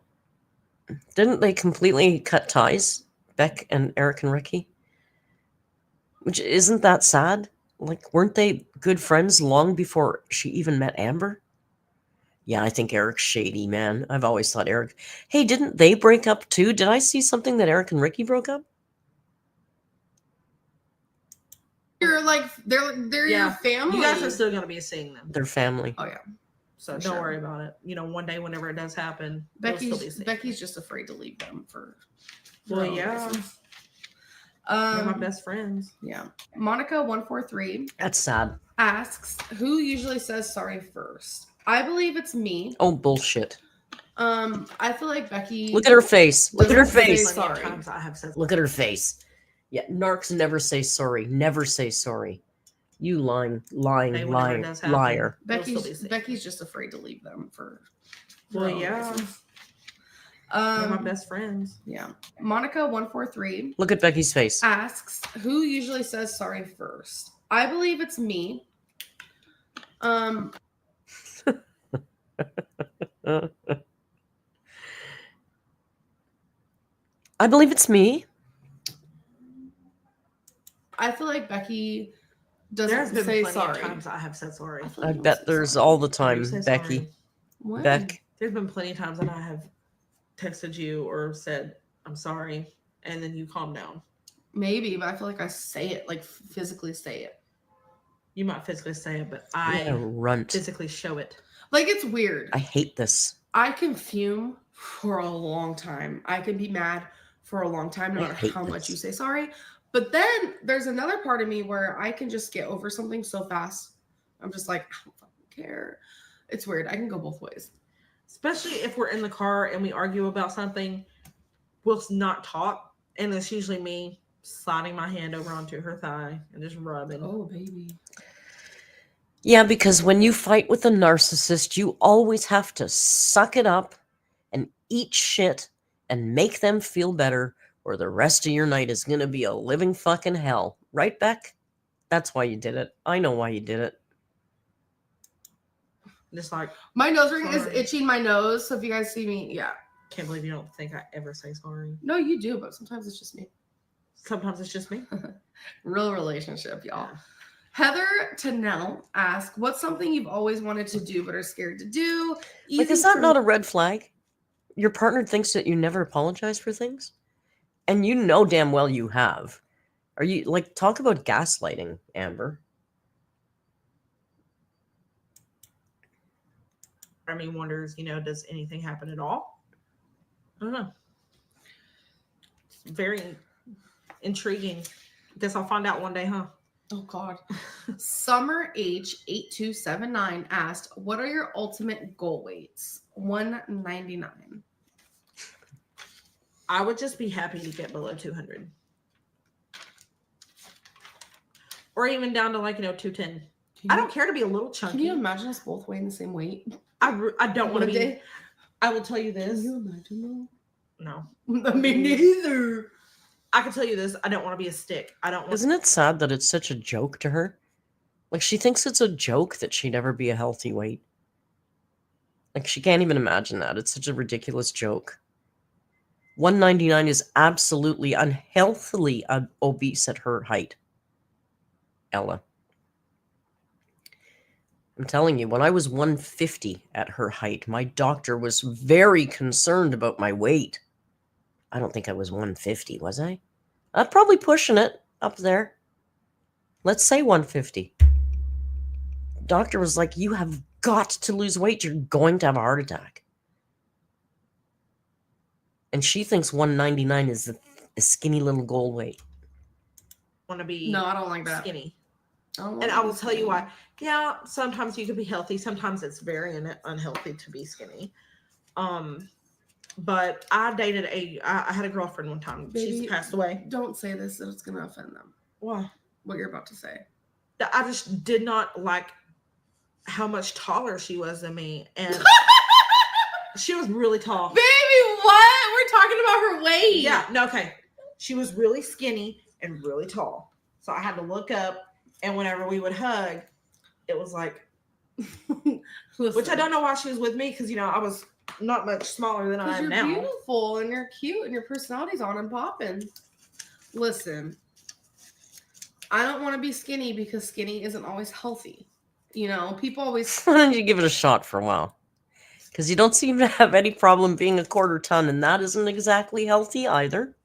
Didn't they completely cut ties, Beck and Eric and Ricky? Which isn't that sad? Like, weren't they good friends long before she even met Amber? Yeah, I think Eric's shady, man. I've always thought Eric. Hey, didn't they break up too? Did I see something that Eric and Ricky broke up? You're like they're your family. You guys are still gonna be seeing them. Their family. Oh yeah. So For don't sure. worry about it. One day, whenever it does happen, they'll still be Becky's seeing just afraid to leave them for. Well, their own yeah. reasons. They're my best friends. Yeah. Monica 143 That's sad. asks, "Who usually says sorry first?" I believe it's me. Oh, bullshit. I feel like Becky. Look at her face. Look at her Doesn't say face. sorry. Times I have said Look at her face. Yeah, narcs never say sorry. Never say sorry. You lying, Hey, whenever it does happen, liar. they'll still be seeing. Becky's just afraid to leave them for. Well, their own yeah. reasons. They're my best friends. Yeah. Monica 143 Look at Becky's face. asks, "Who usually says sorry first?" I believe it's me. I believe it's me. I feel like Becky There's doesn't been say plenty sorry. of times I have said sorry. I feel like I you don't bet say there's sorry. all the You time, say Becky. sorry. When? Beck. There's been plenty of times that I have texted you or said I'm sorry, and then you calm down. Maybe, but I feel like I say it, like physically say it. You might physically say it, but What a I runt. physically show it. Like it's weird. I hate this. I can fume for a long time. I can be mad for a long time, no I matter hate how much this. you say sorry. But then there's another part of me where I can just get over something so fast. I'm just like, I don't fucking care. It's weird. I can go both ways. Especially if we're in the car and we argue about something, we'll not talk, and it's usually me sliding my hand over onto her thigh and just rubbing. Oh, baby. Yeah, because when you fight with a narcissist, you always have to suck it up and eat shit and make them feel better, or the rest of your night is going to be a living fucking hell. Right, Beck? That's why you did it. I know why you did it. Just like, My nose ring is Sorry. itching my nose. So if you guys see me, yeah. can't believe you don't think I ever say sorry. No, you do, but sometimes it's just me. Sometimes it's just me. Real relationship, y'all. Yeah. Heather Tanell asks, "What's something you've always wanted to do but are scared to do?" Like, is that not a red flag? Your partner thinks that you never apologize for things? And you know damn well you have. Are you, like, talk about gaslighting, Amber. I mean, wonders, does anything happen at all? I don't know. It's very intriguing. Guess I'll find out one day, huh? Oh God. Summer H8279 asked, "What are your ultimate goal weights?" 199. I would just be happy to get below 200. Or even down to 210. I don't care to be a little chunky. Can you imagine us both weighing the same weight? I don't want to One be. day? I will tell you Can this. you imagine No. that? Me neither. I can tell you this. I don't want to be a stick. I don't want. Isn't it sad that it's such a joke to her? Like, she thinks it's a joke that she'd ever be a healthy weight. Like, she can't even imagine that. It's such a ridiculous joke. 199 is absolutely unhealthily obese at her height. Ella. I'm telling you, when I was 150 at her height, my doctor was very concerned about my weight. I don't think I was 150, was I? I'm probably pushing it up there. Let's say 150. Doctor was like, you have got to lose weight. You're going to have a heart attack. And she thinks 199 is a skinny little goal weight. Want to be No, I don't like that. skinny. And And I will tell you why. Yeah, sometimes you can be healthy. Sometimes it's very unhealthy to be skinny. But I dated I had a girlfriend one time. Baby, She's passed away. Don't say this, that it's going to offend them. Why? What you're about to say. I just did not like how much taller she was than me. And she was really tall. Baby, what? We're talking about her weight. Yeah, no, okay. She was really skinny and really tall. So I had to look up, and whenever we would hug, it was like, which I don't know why she was with me, because, I was not much smaller than I am you're now. beautiful and you're cute and your personality's on and popping. Listen, I don't want to be skinny because skinny isn't always healthy. People always. Why don't you give it a shot for a while? Because you don't seem to have any problem being a quarter ton, and that isn't exactly healthy either.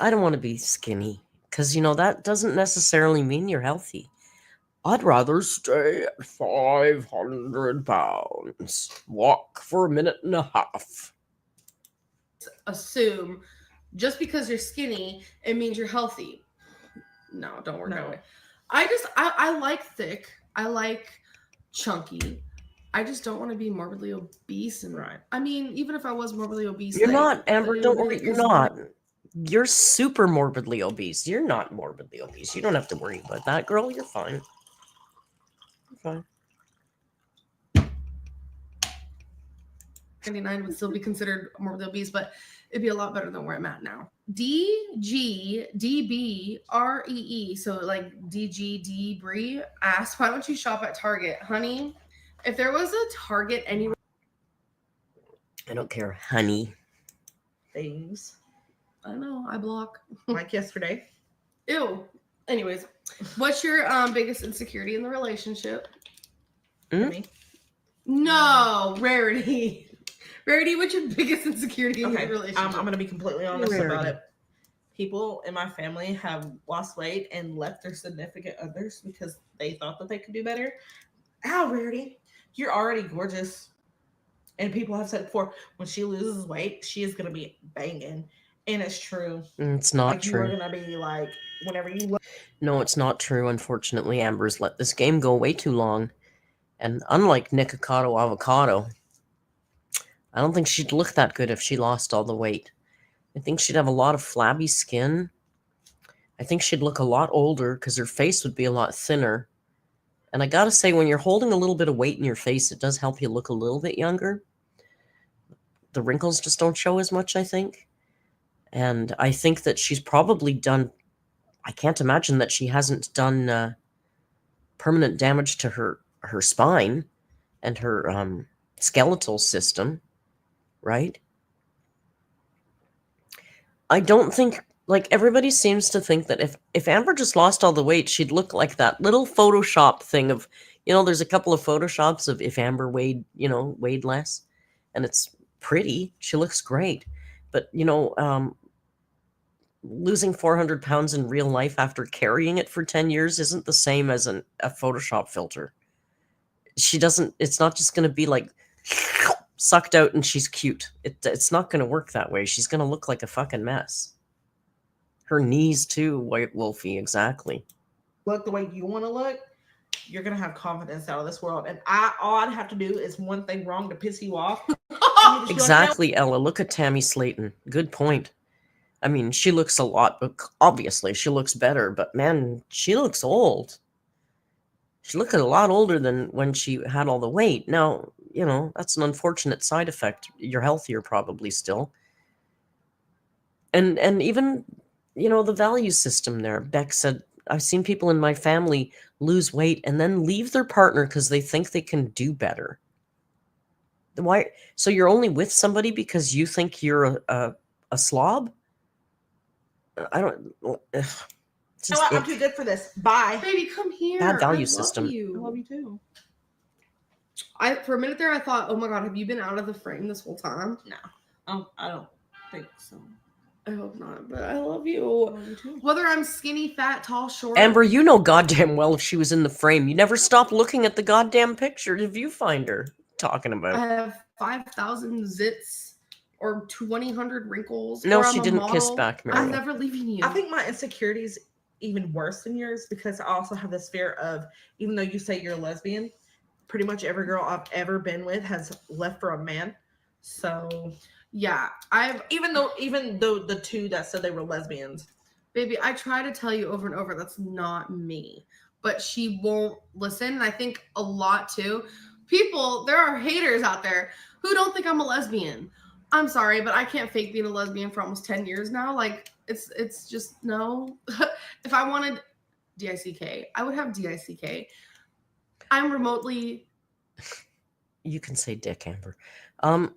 I don't want to be skinny, because, that doesn't necessarily mean you're healthy. I'd rather stay at 500 pounds. Walk for a minute and a half. Assume just because you're skinny, it means you're healthy. No, don't work that way. I like thick. I like chunky. I just don't want to be morbidly obese. And Right. I mean, even if I was morbidly obese, You're not, Amber. Don't worry. You're isn't not. You're super morbidly obese. You're not morbidly obese. You don't have to worry about that, girl. You're fine. You're fine. 99 would still be considered morbidly obese, but it'd be a lot better than where I'm at now. DGDBREE, so like DGD Bree asked, why don't you shop at Target? Honey, if there was a Target anywhere. I don't care, honey. Things. I know, I block. Like yesterday. Ew. Anyways, what's your biggest insecurity in the relationship? Me? No, Rarity. Rarity, what's your biggest insecurity in the relationship? I'm going to be completely honest about Rarity. it. People in my family have lost weight and left their significant others because they thought that they could do better. Ow, Rarity, you're already gorgeous. And people have said before, when she loses weight, she is going to be banging. And it's true. It's not Like, you are true. going to be like, whenever you look. No, it's not true. Unfortunately, Amber's let this game go way too long. And unlike Nikocado Avocado, I don't think she'd look that good if she lost all the weight. I think she'd have a lot of flabby skin. I think she'd look a lot older because her face would be a lot thinner. And I gotta say, when you're holding a little bit of weight in your face, it does help you look a little bit younger. The wrinkles just don't show as much, I think. And I think that she's probably done... I can't imagine that she hasn't done permanent damage to her spine and her skeletal system, right? I don't think, like, everybody seems to think that if Amber just lost all the weight, she'd look like that little Photoshop thing of, there's a couple of Photoshops of if Amber weighed less, and it's pretty. She looks great. But, losing 400 pounds in real life after carrying it for 10 years isn't the same as a Photoshop filter. It's not just going to be like sucked out and she's cute. It's not going to work that way. She's going to look like a fucking mess. Her knees too, White Wolfie, exactly. Look the way you want to look, you're going to have confidence out of this world. And all I'd have to do is one thing wrong to piss you off. Exactly, Ella. Look at Tammy Slayton. Good point. I mean, she looks a lot, but obviously she looks better, but man, she looks old. She looked a lot older than when she had all the weight. Now, that's an unfortunate side effect. You're healthier probably still. And even, the value system there. Beck said, I've seen people in my family lose weight and then leave their partner because they think they can do better. Why? So you're only with somebody because you think you're a slob? I don't. I'm too good for this. Bye. Baby, come here. Bad value I system. Love you. I love you too. For a minute there, I thought, oh my God, have you been out of the frame this whole time? No. I don't think so. I hope not, but I love you. I love you too. Whether I'm skinny, fat, tall, short. Amber, you know goddamn well if she was in the frame. You never stop looking at the goddamn picture to viewfinder. Talking about. I have 5,000 zits or 2,000 wrinkles. No, or she I'm a didn't model. kiss back, Mary. I'm never leaving you. I think my insecurity is even worse than yours because I also have this fear of, even though you say you're a lesbian, pretty much every girl I've ever been with has left for a man. So yeah, even though the two that said they were lesbians. Baby, I try to tell you over and over that's not me. but she won't listen. And I think a lot too. People, there are haters out there who don't think I'm a lesbian. I'm sorry, but I can't fake being a lesbian for almost 10 years now. Like, it's just no. If I wanted DICK, I would have DICK. I'm remotely. You can say dick, Amber. I'm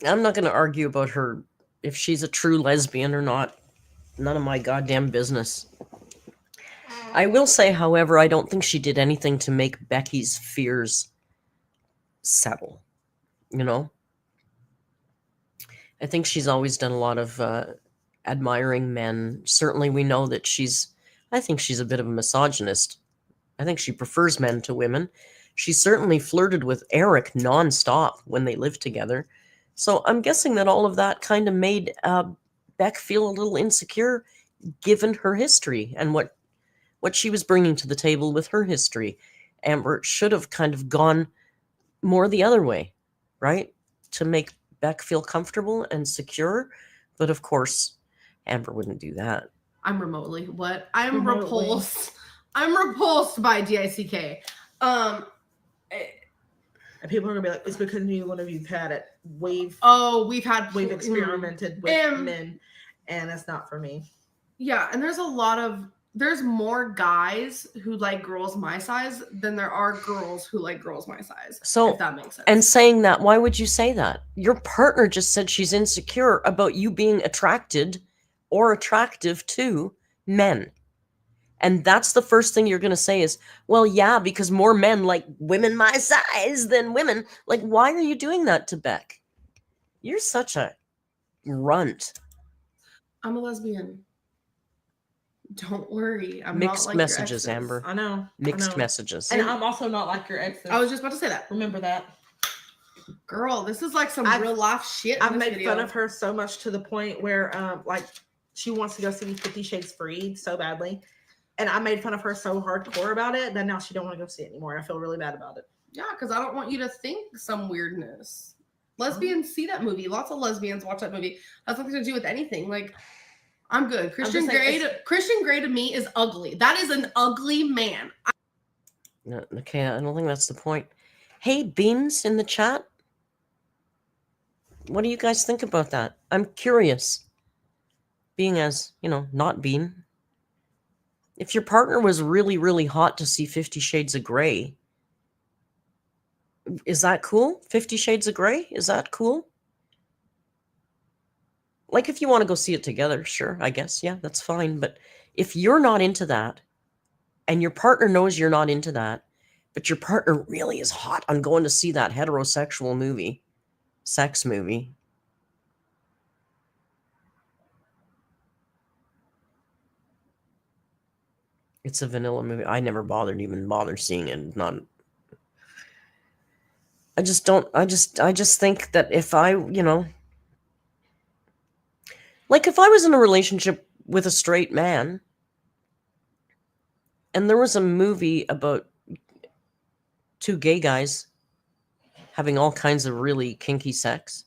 not going to argue about her if she's a true lesbian or not. None of my goddamn business. I will say, however, I don't think she did anything to make Becky's fears settle. You know? I think she's always done a lot of admiring men. Certainly we know that I think she's a bit of a misogynist. I think she prefers men to women. She certainly flirted with Eric nonstop when they lived together. So I'm guessing that all of that kind of made Beck feel a little insecure given her history and what she was bringing to the table with her history. Amber should have kind of gone more the other way, right? To make Beck feel comfortable and secure. But of course, Amber wouldn't do that. I'm remotely. What? I'm Remotely. repulsed. I'm repulsed by DICK. And people are gonna be like, it's because neither one of you've had it. We've experimented with men, and it's not for me. Yeah, and there's more guys who like girls my size than there are girls who like girls my size. So, if that makes sense. And saying that, why would you say that? Your partner just said she's insecure about you being attracted or attractive to men. And that's the first thing you're going to say is, well, yeah, because more men like women my size than women. Like, why are you doing that to Beck? You're such a runt. I'm a lesbian. Don't worry. I'm Mixed not like messages, your exes. Amber. I know. Mixed messages. And I'm also not like your exes. I was just about to say that. Remember that. Girl, this is like some real life shit. I've made fun of her so much to the point where like she wants to go see 50 Shades Freed so badly. And I made fun of her so hardcore about it that now she don't want to go see it anymore. I feel really bad about it. Yeah, because I don't want you to think some weirdness. Lesbians see that movie. Lots of lesbians watch that movie. Has nothing to do with anything. Like, I'm good. Christian Grey to me is ugly. That is an ugly man. No, okay, I don't think that's the point. Hey, Beans in the chat. What do you guys think about that? I'm curious. Being as, not Bean. If your partner was really, really hot to see 50 Shades of Grey, is that cool? 50 Shades of Grey? Is that cool? Like, if you want to go see it together, sure, I guess. Yeah, that's fine. But if you're not into that, and your partner knows you're not into that, but your partner really is hot on going to see that heterosexual movie, sex movie, it's a vanilla movie. I never bothered seeing it. I just think that if I, like if I was in a relationship with a straight man and there was a movie about two gay guys having all kinds of really kinky sex,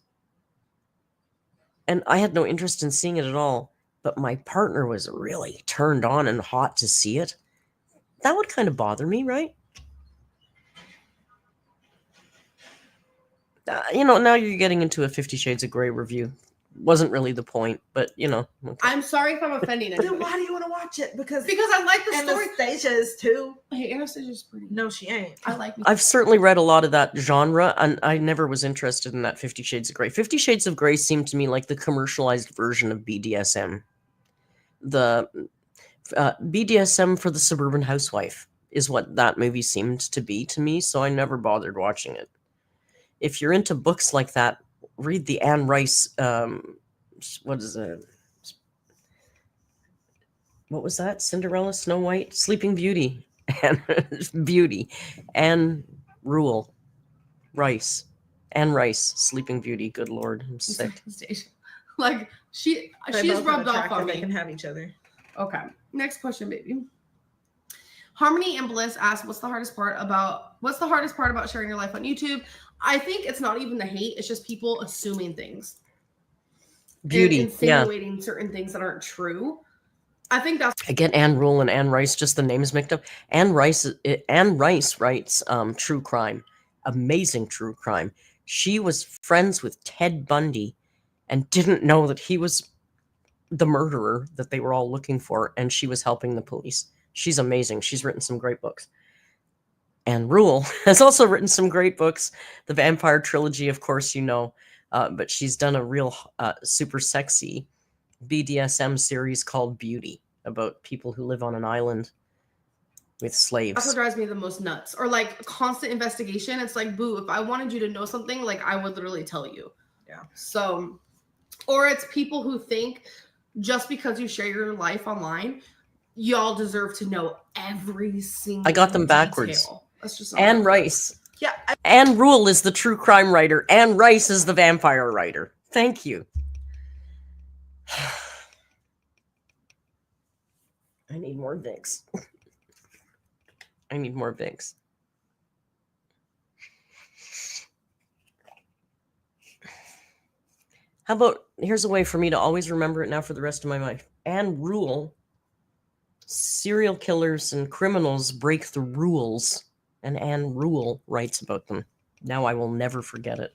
and I had no interest in seeing it at all, but my partner was really turned on and hot to see it, that would kind of bother me, right? Now you're getting into a 50 Shades of Grey review. Wasn't really the point, but Okay. I'm sorry if I'm offending Then anybody. why do you want to watch it? Because I like the story. Anastasia is too. Hey, Anastasia's pretty. No, she ain't. I like me. I've certainly read a lot of that genre, and I never was interested in that 50 Shades of Grey. 50 Shades of Grey seemed to me like the commercialized version of BDSM. The BDSM for the suburban housewife is what that movie seemed to be to me, so I never bothered watching it. If you're into books like that, read the Anne Rice, what is it? What was that? Cinderella, Snow White, Sleeping Beauty, and Beauty, Anne Rule, Rice, Anne Rice, Sleeping Beauty. Good Lord, I'm sick. Like she's rubbed off on me. They can have each other. Okay, next question, baby. Harmony and Bliss asked, "What's the hardest part about sharing your life on YouTube?" I think it's not even the hate; it's just people assuming things, Beauty, and insinuating certain things that aren't true. I think that's Again, Anne Rule and Anne Rice, just the names mixed up. Anne Rice writes true crime, amazing true crime. She was friends with Ted Bundy and didn't know that he was the murderer that they were all looking for, and she was helping the police. She's amazing. She's written some great books. Anne Rule has also written some great books. The Vampire Trilogy, of course, you know, but she's done a real super sexy BDSM series called Beauty, about people who live on an island with slaves. what drives me the most nuts. Or like constant investigation. It's like, boo, if I wanted you to know something, like I would literally tell you. Yeah. So, or it's people who think just because you share your life online, y'all deserve to know every single I got them backwards. detail. That's just Anne Rice. Yeah. Anne Rule is the true crime writer. Anne Rice is the vampire writer. Thank you. I need more Vicks. I need more Vicks. How about, here's a way for me to always remember it now for the rest of my life. Anne Rule, serial killers and criminals break the rules, and Anne Rule writes about them. Now I will never forget it.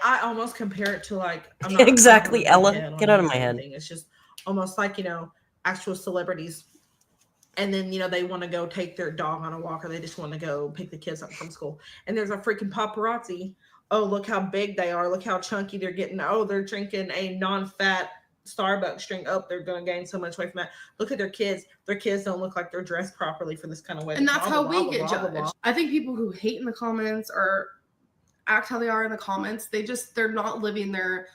I almost compare it to like I'm not, Exactly, I'm not Ella. on Get out of you my or head. anything. It's just almost like, you know, actual celebrities. And then, you know, they want to go take their dog on a walk, or they just want to go pick the kids up from school. And there's a freaking paparazzi. Oh, look how big they are. Look how chunky they're getting. Oh, they're drinking a non-fat Starbucks drink. Oh, they're going to gain so much weight from that. Look at their kids. Their kids don't look like they're dressed properly for this kind of wedding. And that's blah, how blah, we blah, get blah, blah, judged. blah. I think people who hate in the comments or act how they are in the comments, they're not living their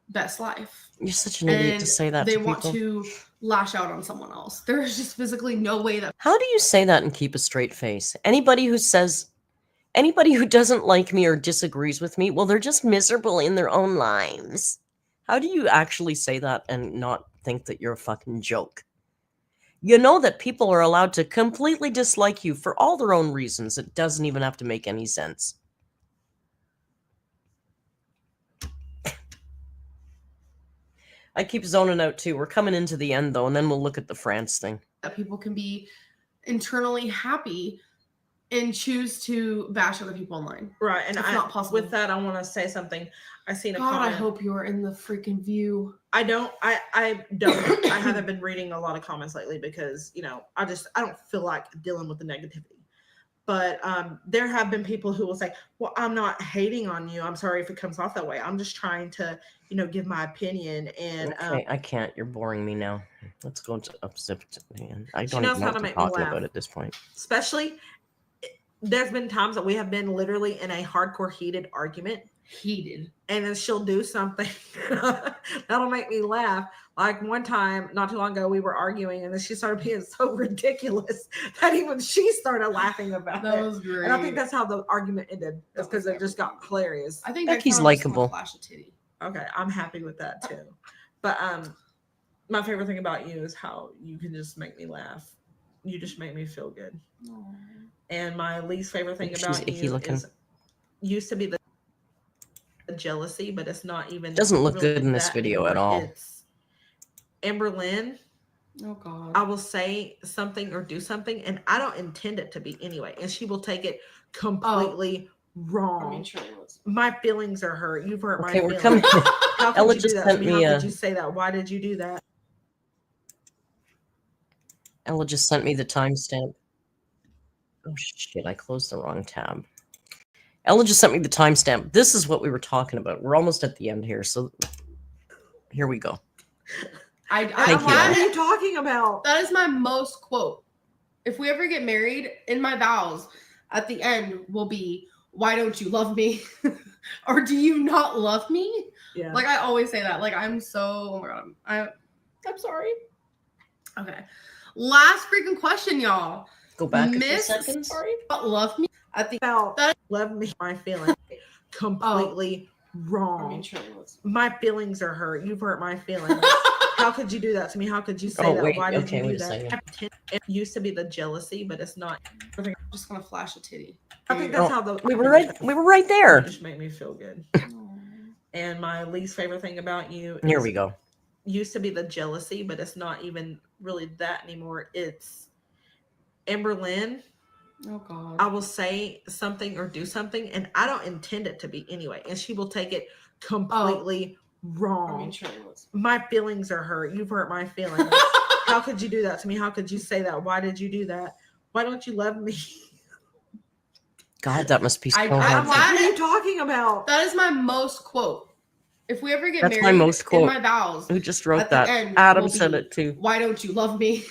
best life. You're such an idiot to say that they to want people. to lash out on someone else. There's just physically no way that How do you say that and keep a straight face? Anybody who doesn't like me or disagrees with me, well, they're just miserable in their own lives. How do you actually say that and not think that you're a fucking joke? You know that people are allowed to completely dislike you for all their own reasons. It doesn't even have to make any sense. I keep zoning out too. We're coming into the end though, and then we'll look at the France thing. people can be internally happy and choose to bash other people online. Right. And It's not possible. with that, I want to say something. I seen a God, comment. I hope you are in the freaking view. I don't I haven't been reading a lot of comments lately because, you know, I don't feel like dealing with the negativity. But there have been people who will say, well, I'm not hating on you. I'm sorry if it comes off that way. I'm just trying to, you know, give my opinion. And Okay, I can't. You're boring me now. Let's go to upset. I She don't knows even know how what to to make me talk laugh. about at this point. especially, there's been times that we have been literally in a hardcore heated argument. Heated. And then she'll do something that'll make me laugh. Like one time, not too long ago, we were arguing, and then she started being so ridiculous that even she started laughing about That it. was great. And I think that's how the argument ended. It's because it just got hilarious. I think Becky's next time I'm just gonna likable. Flash a titty. Okay, I'm happy with that too. But my favorite thing about you is how you can just make me laugh. You just make me feel good. Aww. And my least favorite thing She's about icky you looking. is used to be the jealousy, but it's not even. Doesn't look really good in this that video at anymore. all. It's Amberlynn. Oh God. I will say something or do something, and I don't intend it to be anyway, and she will take it completely wrong. My feelings are hurt. You've hurt Okay, my we're feelings. coming. How could Ella you do just that to sent me? me How a. could you say that? Why did you do that? Ella just sent me the timestamp. Oh shit! I closed the wrong tab. Ella just sent me the timestamp. This is what we were talking about. We're almost at the end here, so here we go. I Thank you, What Ella. are you talking about? That is my most quote. If we ever get married, in my vows, at the end will be, "Why don't you love me?" or "Do you not love me?" Yeah. Like I always say that. Like I'm so. Oh my God. I'm sorry. Okay. Last freaking question, y'all. Go back a few Miss seconds. Sorry, not love me. I think About that- love me, my feelings completely wrong. My feelings are hurt. You've hurt my feelings. How could you do that to me? How could you say Oh, that? wait, Why did okay, you wait do a that? second. It used to be the jealousy, but it's not. I'm just gonna flash a titty. I think that's Oh, how the We were right there. You just make me feel good. And my least favorite thing about you Here is we go. used to be the jealousy, but it's not even really that anymore. It's Amberlynn. Oh God. I will say something or do something, and I don't intend it to be anyway, and she will take it completely wrong. My feelings are hurt. You've hurt my feelings. How could you do that to me? How could you say that? Why did you do that? Why don't you love me? God, that must be so I- hard. I'm like, That- what are you talking about? That is my most quote. If we ever get That's my married, most quote. in my vows, Who just wrote at the that? end Adam will said be, it too. Why don't you love me?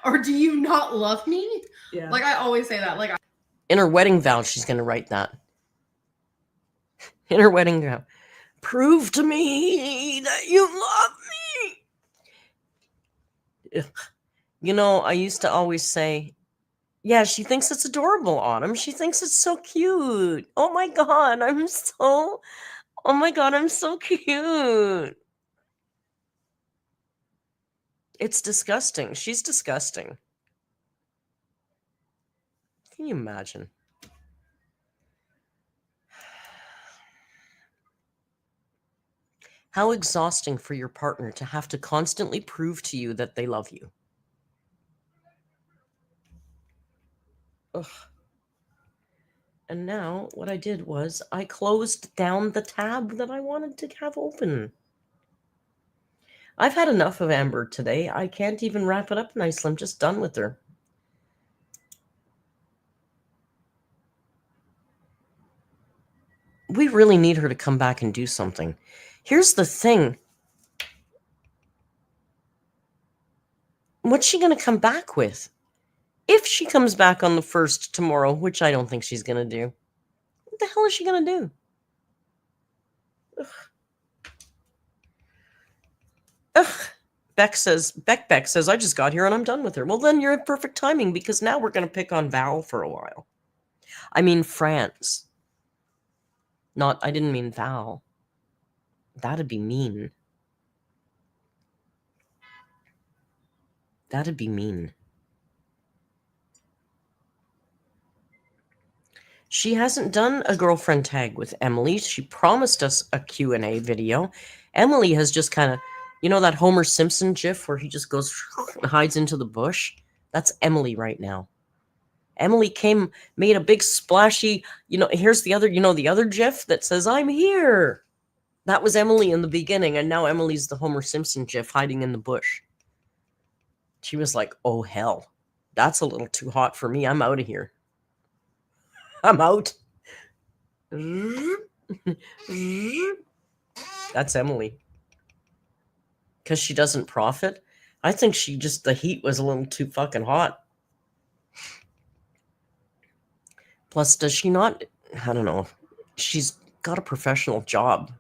Or do you not love me? Yeah. Like I always say that. Like In her wedding vow, she's going to write that. In her wedding vow. Prove to me that you love me. Ugh. You know, I used to always say, yeah, she thinks it's adorable, Autumn. She thinks it's so cute. Oh my God, I'm so cute. It's disgusting. She's disgusting. Can you imagine? How exhausting for your partner to have to constantly prove to you that they love you. Ugh. And now what I did was I closed down the tab that I wanted to have open. I've had enough of Amber today. I can't even wrap it up nicely. I'm just done with her. We really need her to come back and do something. Here's the thing. What's she going to come back with? If she comes back on the 1st tomorrow, which I don't think she's going to do, what the hell is she going to do? Ugh. Ugh. Beck says, I just got here and I'm done with her. Well, then you're at perfect timing because now we're going to pick on Val for a while. I mean, France. I didn't mean Val. That'd be mean. That'd be mean. She hasn't done a girlfriend tag with Emily. She promised us a Q&A video. Emily has just kind of, you know that Homer Simpson gif where he just goes and hides into the bush? That's Emily right now. Emily made a big splashy, here's the other gif that says, I'm here. That was Emily in the beginning, and now Emily's the Homer Simpson gif hiding in the bush. She was like, oh, hell. That's a little too hot for me. I'm out of here. I'm out. That's Emily. Because she doesn't profit. I think the heat was a little too fucking hot. Plus, does she not? I don't know. She's got a professional job.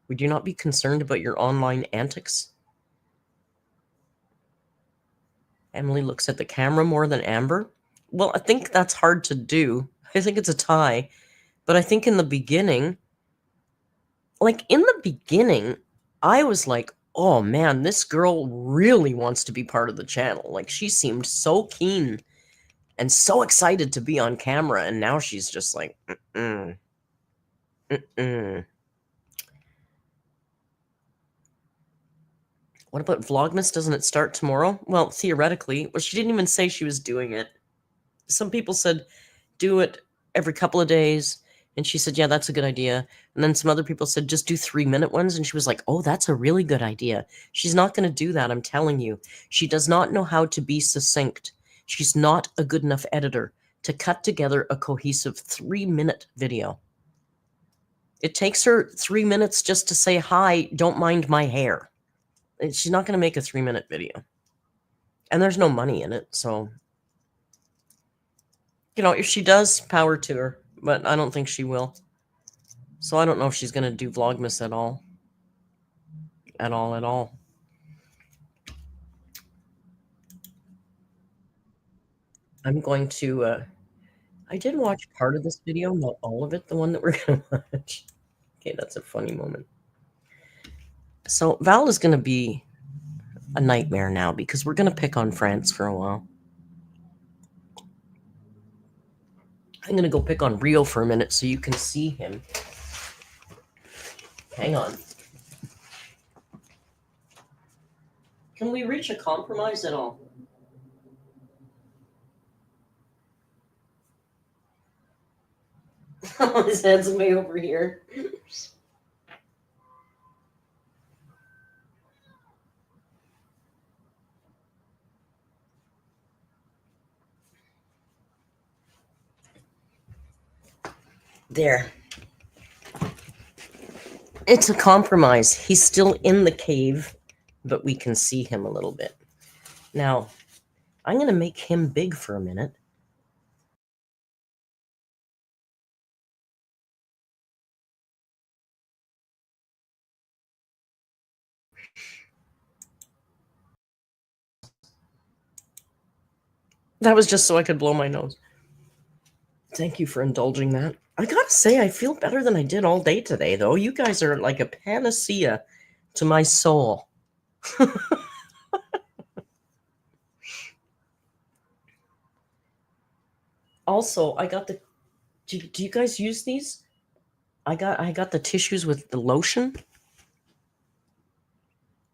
Would you not be concerned about your online antics? Emily looks at the camera more than Amber. Well, I think that's hard to do. I think it's a tie. But I think in the beginning, I was like, oh man, this girl really wants to be part of the channel. Like, she seemed so keen and so excited to be on camera. And now she's just like, mm-mm. Mm-mm. What about Vlogmas? Doesn't it start tomorrow? Well, theoretically. Well, she didn't even say she was doing it. Some people said, do it every couple of days. And she said, yeah, that's a good idea. And then some other people said, just do 3-minute ones. And she was like, oh, that's a really good idea. She's not going to do that, I'm telling you. She does not know how to be succinct. She's not a good enough editor to cut together a cohesive 3-minute video. It takes her 3 minutes just to say, hi, don't mind my hair. She's not going to make a 3-minute video. And there's no money in it, so... if she does, power to her. But I don't think she will. So I don't know if she's going to do Vlogmas at all. At all. I'm going to... I did watch part of this video, not all of it, the one that we're going to watch. Okay, that's a funny moment. So Val is going to be a nightmare now because we're going to pick on France for a while. I'm going to go pick on Rio for a minute so you can see him. Hang on. Can we reach a compromise at all? His head's way over here. There. It's a compromise. He's still in the cave, but we can see him a little bit. Now, I'm going to make him big for a minute. That was just so I could blow my nose. Thank you for indulging that. I gotta say, I feel better than I did all day today, though. You guys are like a panacea to my soul. Also, I got the... Do you guys use these? I got the tissues with the lotion.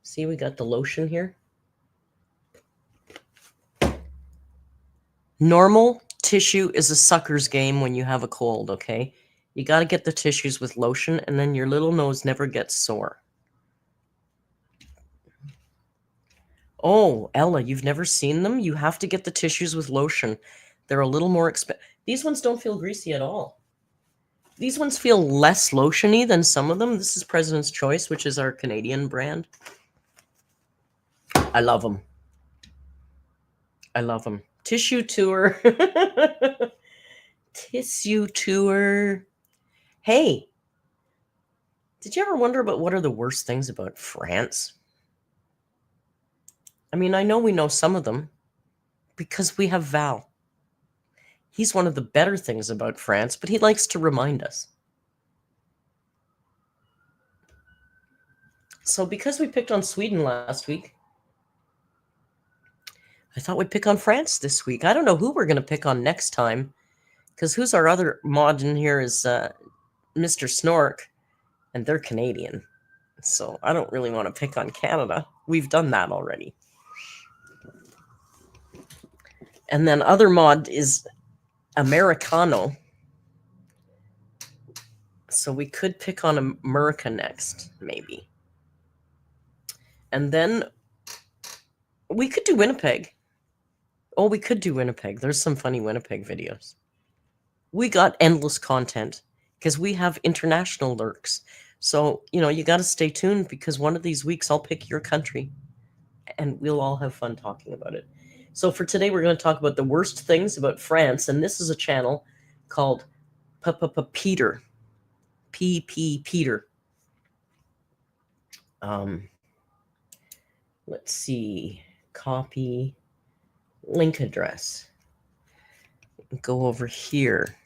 See, we got the lotion here. Normal tissue is a sucker's game when you have a cold, okay? You got to get the tissues with lotion, and then your little nose never gets sore. Oh, Ella, you've never seen them? You have to get the tissues with lotion. They're a little more expensive. These ones don't feel greasy at all. These ones feel less lotiony than some of them. This is President's Choice, which is our Canadian brand. I love them. I love them. Tissue tour. Tissue tour. Hey, did you ever wonder about what are the worst things about France? I mean, I know we know some of them because we have Val. He's one of the better things about France, but he likes to remind us. So because we picked on Sweden last week, I thought we'd pick on France this week. I don't know who we're going to pick on next time, because who's our other mod in here is Mr. Snork, and they're Canadian. So I don't really want to pick on Canada. We've done that already. And then other mod is Americano. So we could pick on America next, maybe. And then we could do Winnipeg. Oh, we could do Winnipeg. There's some funny Winnipeg videos. We got endless content because we have international lurks. So, you know, you got to stay tuned because one of these weeks I'll pick your country and we'll all have fun talking about it. So for today, we're going to talk about the worst things about France. And this is a channel called Peter. P Peter. Let's see. Copy. Link address. Go over here.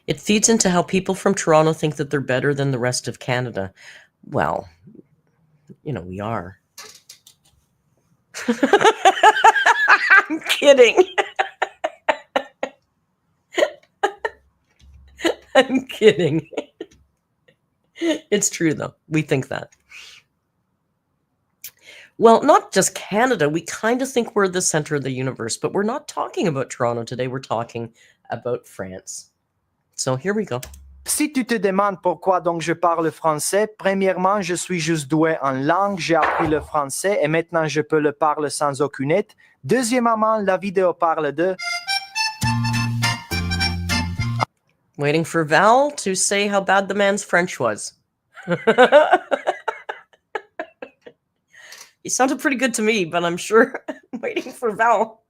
It feeds into how people from Toronto think that they're better than the rest of Canada. Well, you know, we are. I'm kidding. I'm kidding. It's true, though. We think that. Well, not just Canada. We kind of think we're the center of the universe, but we're not talking about Toronto today. We're talking about France. So here we go. Si tu te demandes pourquoi donc je parle français, premièrement, je suis juste doué en langue, j'ai appris le français et maintenant je peux le parler sans aucune aide. Deuxièmement, la vidéo parle de... Waiting for Val to say how bad the man's French was. He sounded pretty good to me, but I'm sure I'm waiting for Val.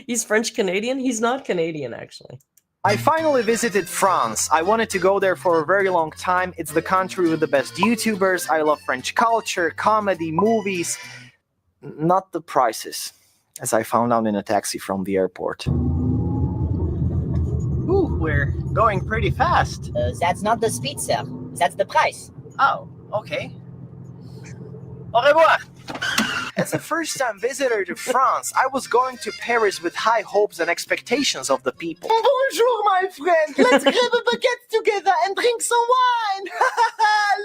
He's French-Canadian? He's not Canadian, actually. I finally visited France. I wanted to go there for a very long time. It's the country with the best YouTubers. I love French culture, comedy, movies. Not the prices, as I found out in a taxi from the airport. Ooh, we're going pretty fast. That's not the speed, sir. That's the price. Oh, okay. Au revoir. As a first-time visitor to France, I was going to Paris with high hopes and expectations of the people. Bonjour, my friend. Let's grab a baguette together and drink some wine.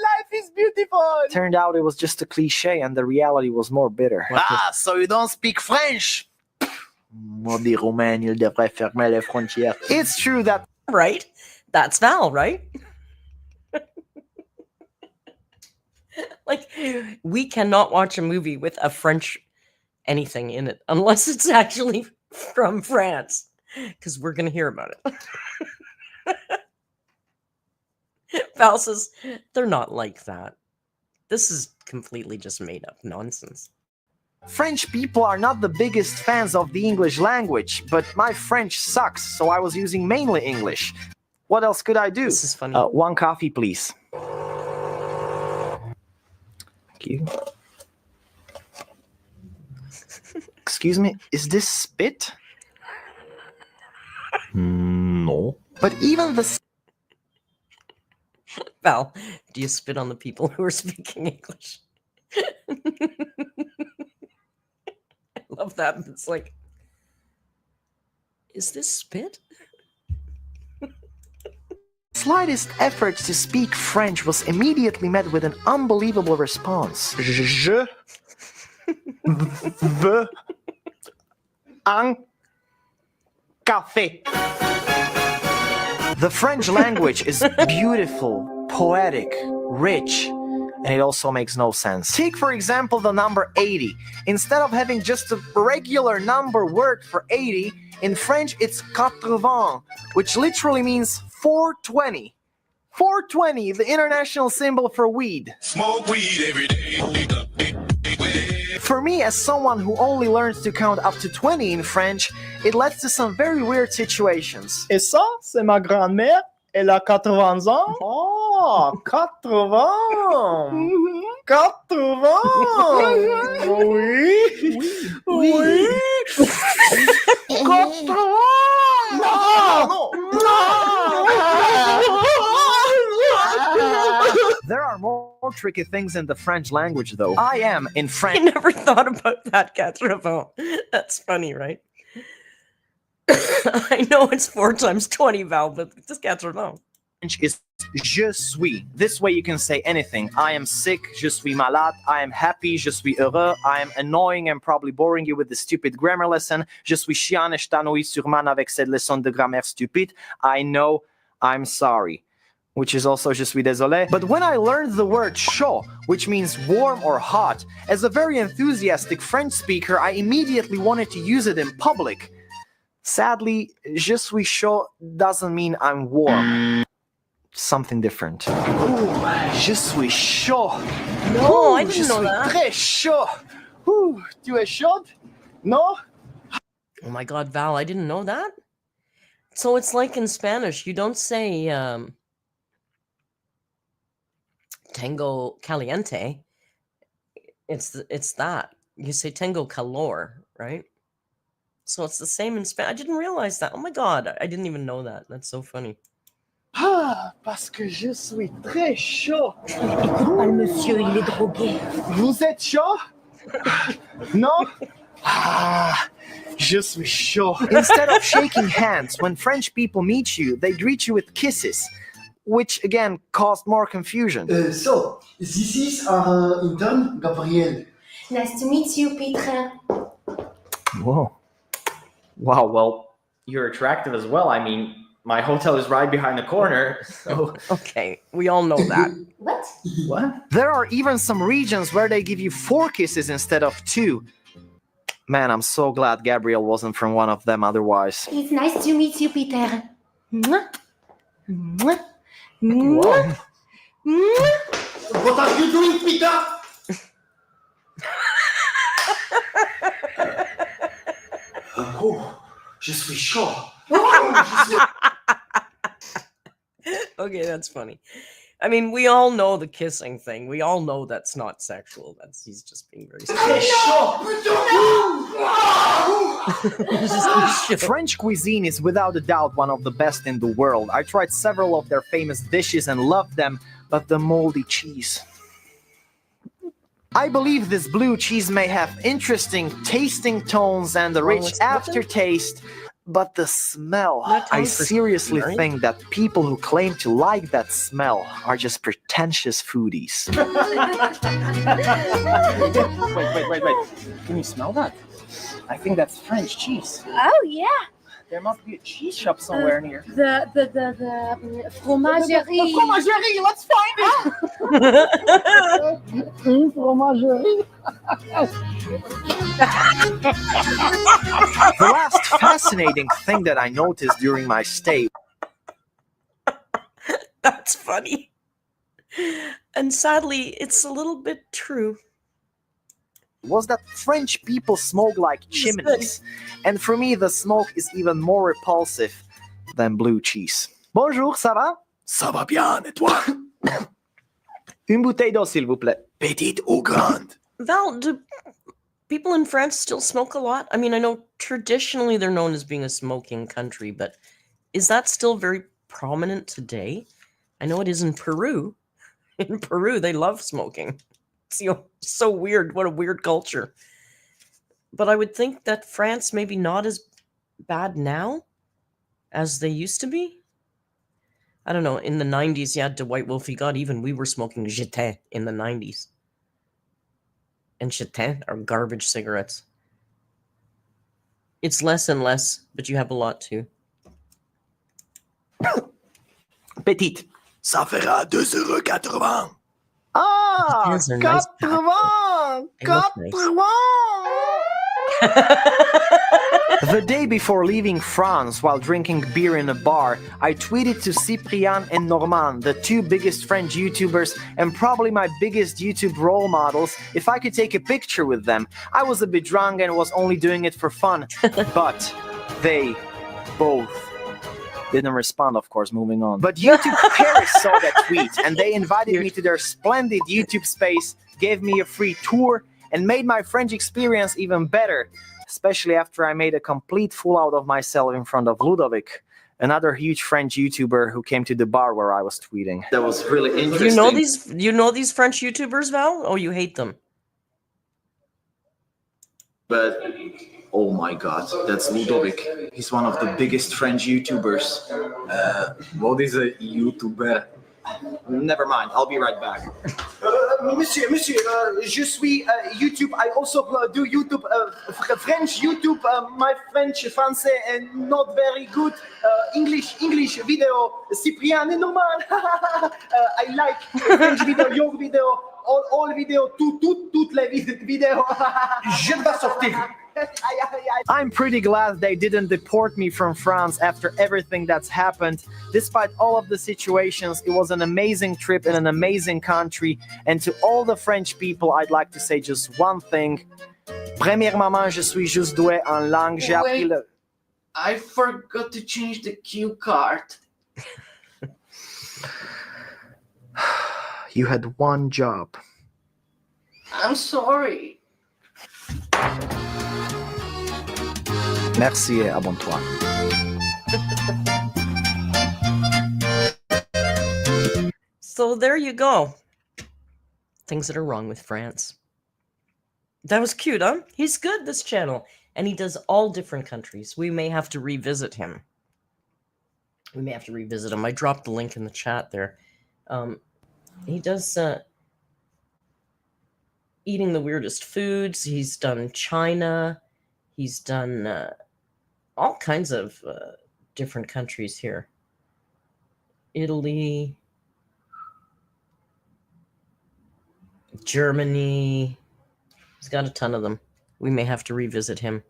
Life is beautiful. Turned out it was just a cliche, and the reality was more bitter. So you don't speak French? Maudit Romain, il devrait fermer les frontières. It's true that. Right? That's Val, right? Like, we cannot watch a movie with a French anything in it unless it's actually from France, because we're going to hear about it. Val says, they're not like that. This is completely just made up nonsense. French people are not the biggest fans of the English language, but my French sucks, so I was using mainly English. What else could I do? This is funny. One coffee, please. Thank you. Excuse me, is this spit? No. But even the... Val, do you spit on the people who are speaking English? I love that. It's like, is this spit? slightest effort to speak French was immediately met with an unbelievable response. Je veux un café. The French language is beautiful, poetic, rich, and it also makes no sense. Take, for example, the number 80. Instead of having just a regular number word for 80, in French it's 80, which literally means 420. 420, the international symbol for weed. Smoke weed every day. For me, as someone who only learns to count up to 20 in French, it led to some very weird situations. Et ça, c'est ma grand-mère. Elle a 80 ans. Oh, 80. 80. Oui. Oui. 80. No. There are more tricky things in the French language, though. I am, in I French, never thought about that, 80. That's funny, right? I know it's 4 times 20, Val, but just 80. is je suis. This way you can say anything. I am sick, je suis malade. I am happy, je suis heureux. I am annoying and probably boring you with the stupid grammar lesson. Je suis chiant et je t'ennuie sûrement avec cette leçon de grammaire stupide. I know, I'm sorry. Which is also je suis désolé. But when I learned the word chaud, which means warm or hot, as a very enthusiastic French speaker, I immediately wanted to use it in public. Sadly, je suis chaud doesn't mean I'm warm. Something different. Ooh, je suis chaud. No, I Ooh, didn't je know suis that. très chaud. Ooh, tu es chaud? No? Oh my god, Val, I didn't know that. So it's like in Spanish, you don't say tengo caliente. It's that. You say tengo calor, right? So it's the same in Spanish. I didn't realize that. Oh my god, I didn't even know that. That's so funny. Ah, parce que je suis très chaud. Écoute pas le monsieur, il est drogué. Vous êtes chaud? Non? Ah, je suis chaud. Instead of shaking hands, when French people meet you, they greet you with kisses, which again caused more confusion. So, this is our intern, Gabriel. Nice to meet you, Peter. Whoa. Wow, well, you're attractive as well. I mean, my hotel is right behind the corner, so... Okay, we all know that. What? What? There are even some regions where they give you 4 kisses instead of 2. Man, I'm so glad Gabriel wasn't from one of them otherwise. It's nice to meet you, Peter. Mwah. Mwah. Mwah. Mwah. What are you doing, Peter? Oh, je suis chaud. Oh, je suis... Okay, that's funny. I mean, we all know the kissing thing. We all know that's not sexual. He's just being very sexual. French cuisine is without a doubt one of the best in the world. I tried several of their famous dishes and loved them, but the moldy cheese. I believe this blue cheese may have interesting tasting tones and a Wrong rich with smoking? aftertaste, but the smell, Not I time for seriously smoking, right? think that people who claim to like that smell are just pretentious foodies. Wait. Can you smell that? I think that's French cheese. Oh, yeah. There must be a cheese shop somewhere near. The fromagerie. Fromagerie, let's find it! Fromagerie. The last fascinating thing that I noticed during my stay That's funny. And sadly, it's a little bit true. was that French people smoke like chimneys. And for me, the smoke is even more repulsive than blue cheese. Bonjour, ça va? Ça va bien, et toi? Une bouteille d'eau, s'il vous plaît. Petite ou grande? Val, do people in France still smoke a lot? I mean, I know traditionally they're known as being a smoking country, but is that still very prominent today? I know it is in Peru. In Peru, they love smoking. It's so weird. What a weird culture. But I would think that France maybe not as bad now as they used to be. I don't know. In the 90s, yeah, Dwight Wolfie got even. We were smoking Jeté in the 90s. And Jeté are garbage cigarettes. It's less and less, but you have a lot too. Petite. Ça fera 2,80 €. Ah, Those are nice 80! They look nice. 80! The day before leaving France while drinking beer in a bar, I tweeted to Cyprien and Normand, the two biggest French YouTubers and probably my biggest YouTube role models, if I could take a picture with them. I was a bit drunk and was only doing it for fun, but they both didn't respond, of course, moving on. But YouTube Paris saw that tweet and they invited me to their splendid YouTube space, gave me a free tour, and made my French experience even better, especially after I made a complete fool out of myself in front of Ludovic, another huge French YouTuber who came to the bar where I was tweeting. That was really interesting. You know these French YouTubers, Val? Oh, you hate them. But oh my god, that's Ludovic. He's one of the biggest French YouTubers. What is a YouTuber? Never mind, I'll be right back. Monsieur, je suis YouTube. I also do YouTube, French YouTube. My French, français, and not very good. English video. Cyprien and Norman. I like French video, your video, all video, toutes les vidéos. Je vais sortir. I'm pretty glad they didn't deport me from France after everything that's happened. Despite all of the situations, it was an amazing trip in an amazing country. And to all the French people, I'd like to say just one thing. Premièrement, je suis juste doué en langue. J'ai appris le... I forgot to change the cue card. You had one job. I'm sorry. Merci et abonne-toi. So there you go. Things that are wrong with France. That was cute, huh? He's good, this channel. And he does all different countries. We may have to revisit him. I dropped the link in the chat there. He does eating the weirdest foods. He's done China. He's done all kinds of different countries here. Italy, Germany. He's got a ton of them. We may have to revisit him.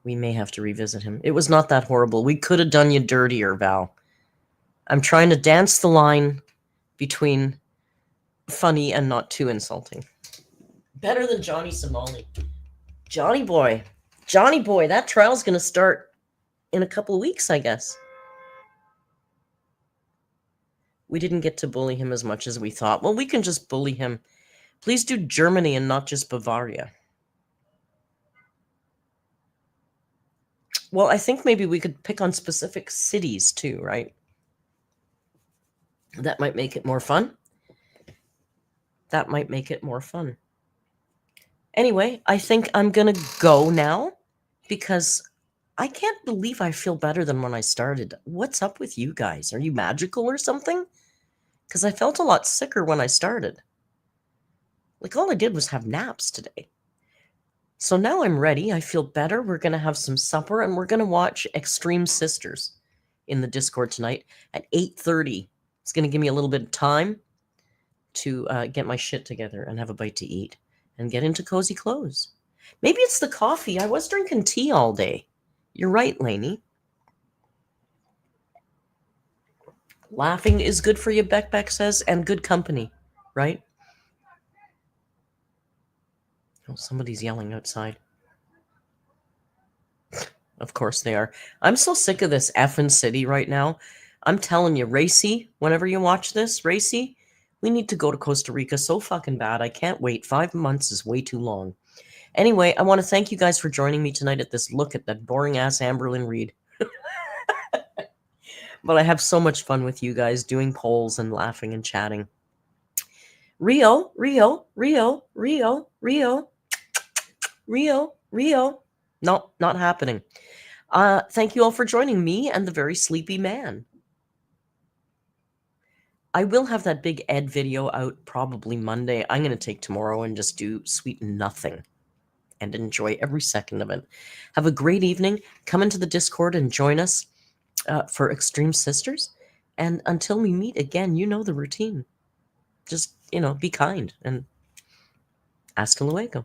It was not that horrible. We could have done you dirtier, Val. I'm trying to dance the line between funny and not too insulting. Better than Johnny Somali. Johnny boy, that trial's going to start in a couple of weeks, I guess. We didn't get to bully him as much as we thought. Well, we can just bully him. Please do Germany and not just Bavaria. Well, I think maybe we could pick on specific cities too, right? That might make it more fun. Anyway, I think I'm going to go now because I can't believe I feel better than when I started. What's up with you guys? Are you magical or something? Because I felt a lot sicker when I started. Like, all I did was have naps today. So now I'm ready. I feel better. We're going to have some supper, and we're going to watch Extreme Sisters in the Discord tonight at 8:30. It's going to give me a little bit of time to get my shit together and have a bite to eat and get into cozy clothes. Maybe it's the coffee. I was drinking tea all day. You're right, Lainey. Laughing is good for you, Beck says, and good company, right? Oh, somebody's yelling outside. Of course they are. I'm so sick of this effing city right now. I'm telling you, Racy, whenever you watch this, Racy, we need to go to Costa Rica so fucking bad. I can't wait. 5 months is way too long. Anyway, I want to thank you guys for joining me tonight at this look at that boring-ass Amberlynn read. But I have so much fun with you guys doing polls and laughing and chatting. Rio. No, not happening. Thank you all for joining me and the very sleepy man. I will have that big Ed video out probably Monday. I'm going to take tomorrow and just do sweet nothing and enjoy every second of it. Have a great evening. Come into the Discord and join us for Extreme Sisters. And until we meet again, you know the routine. Just, be kind and hasta luego.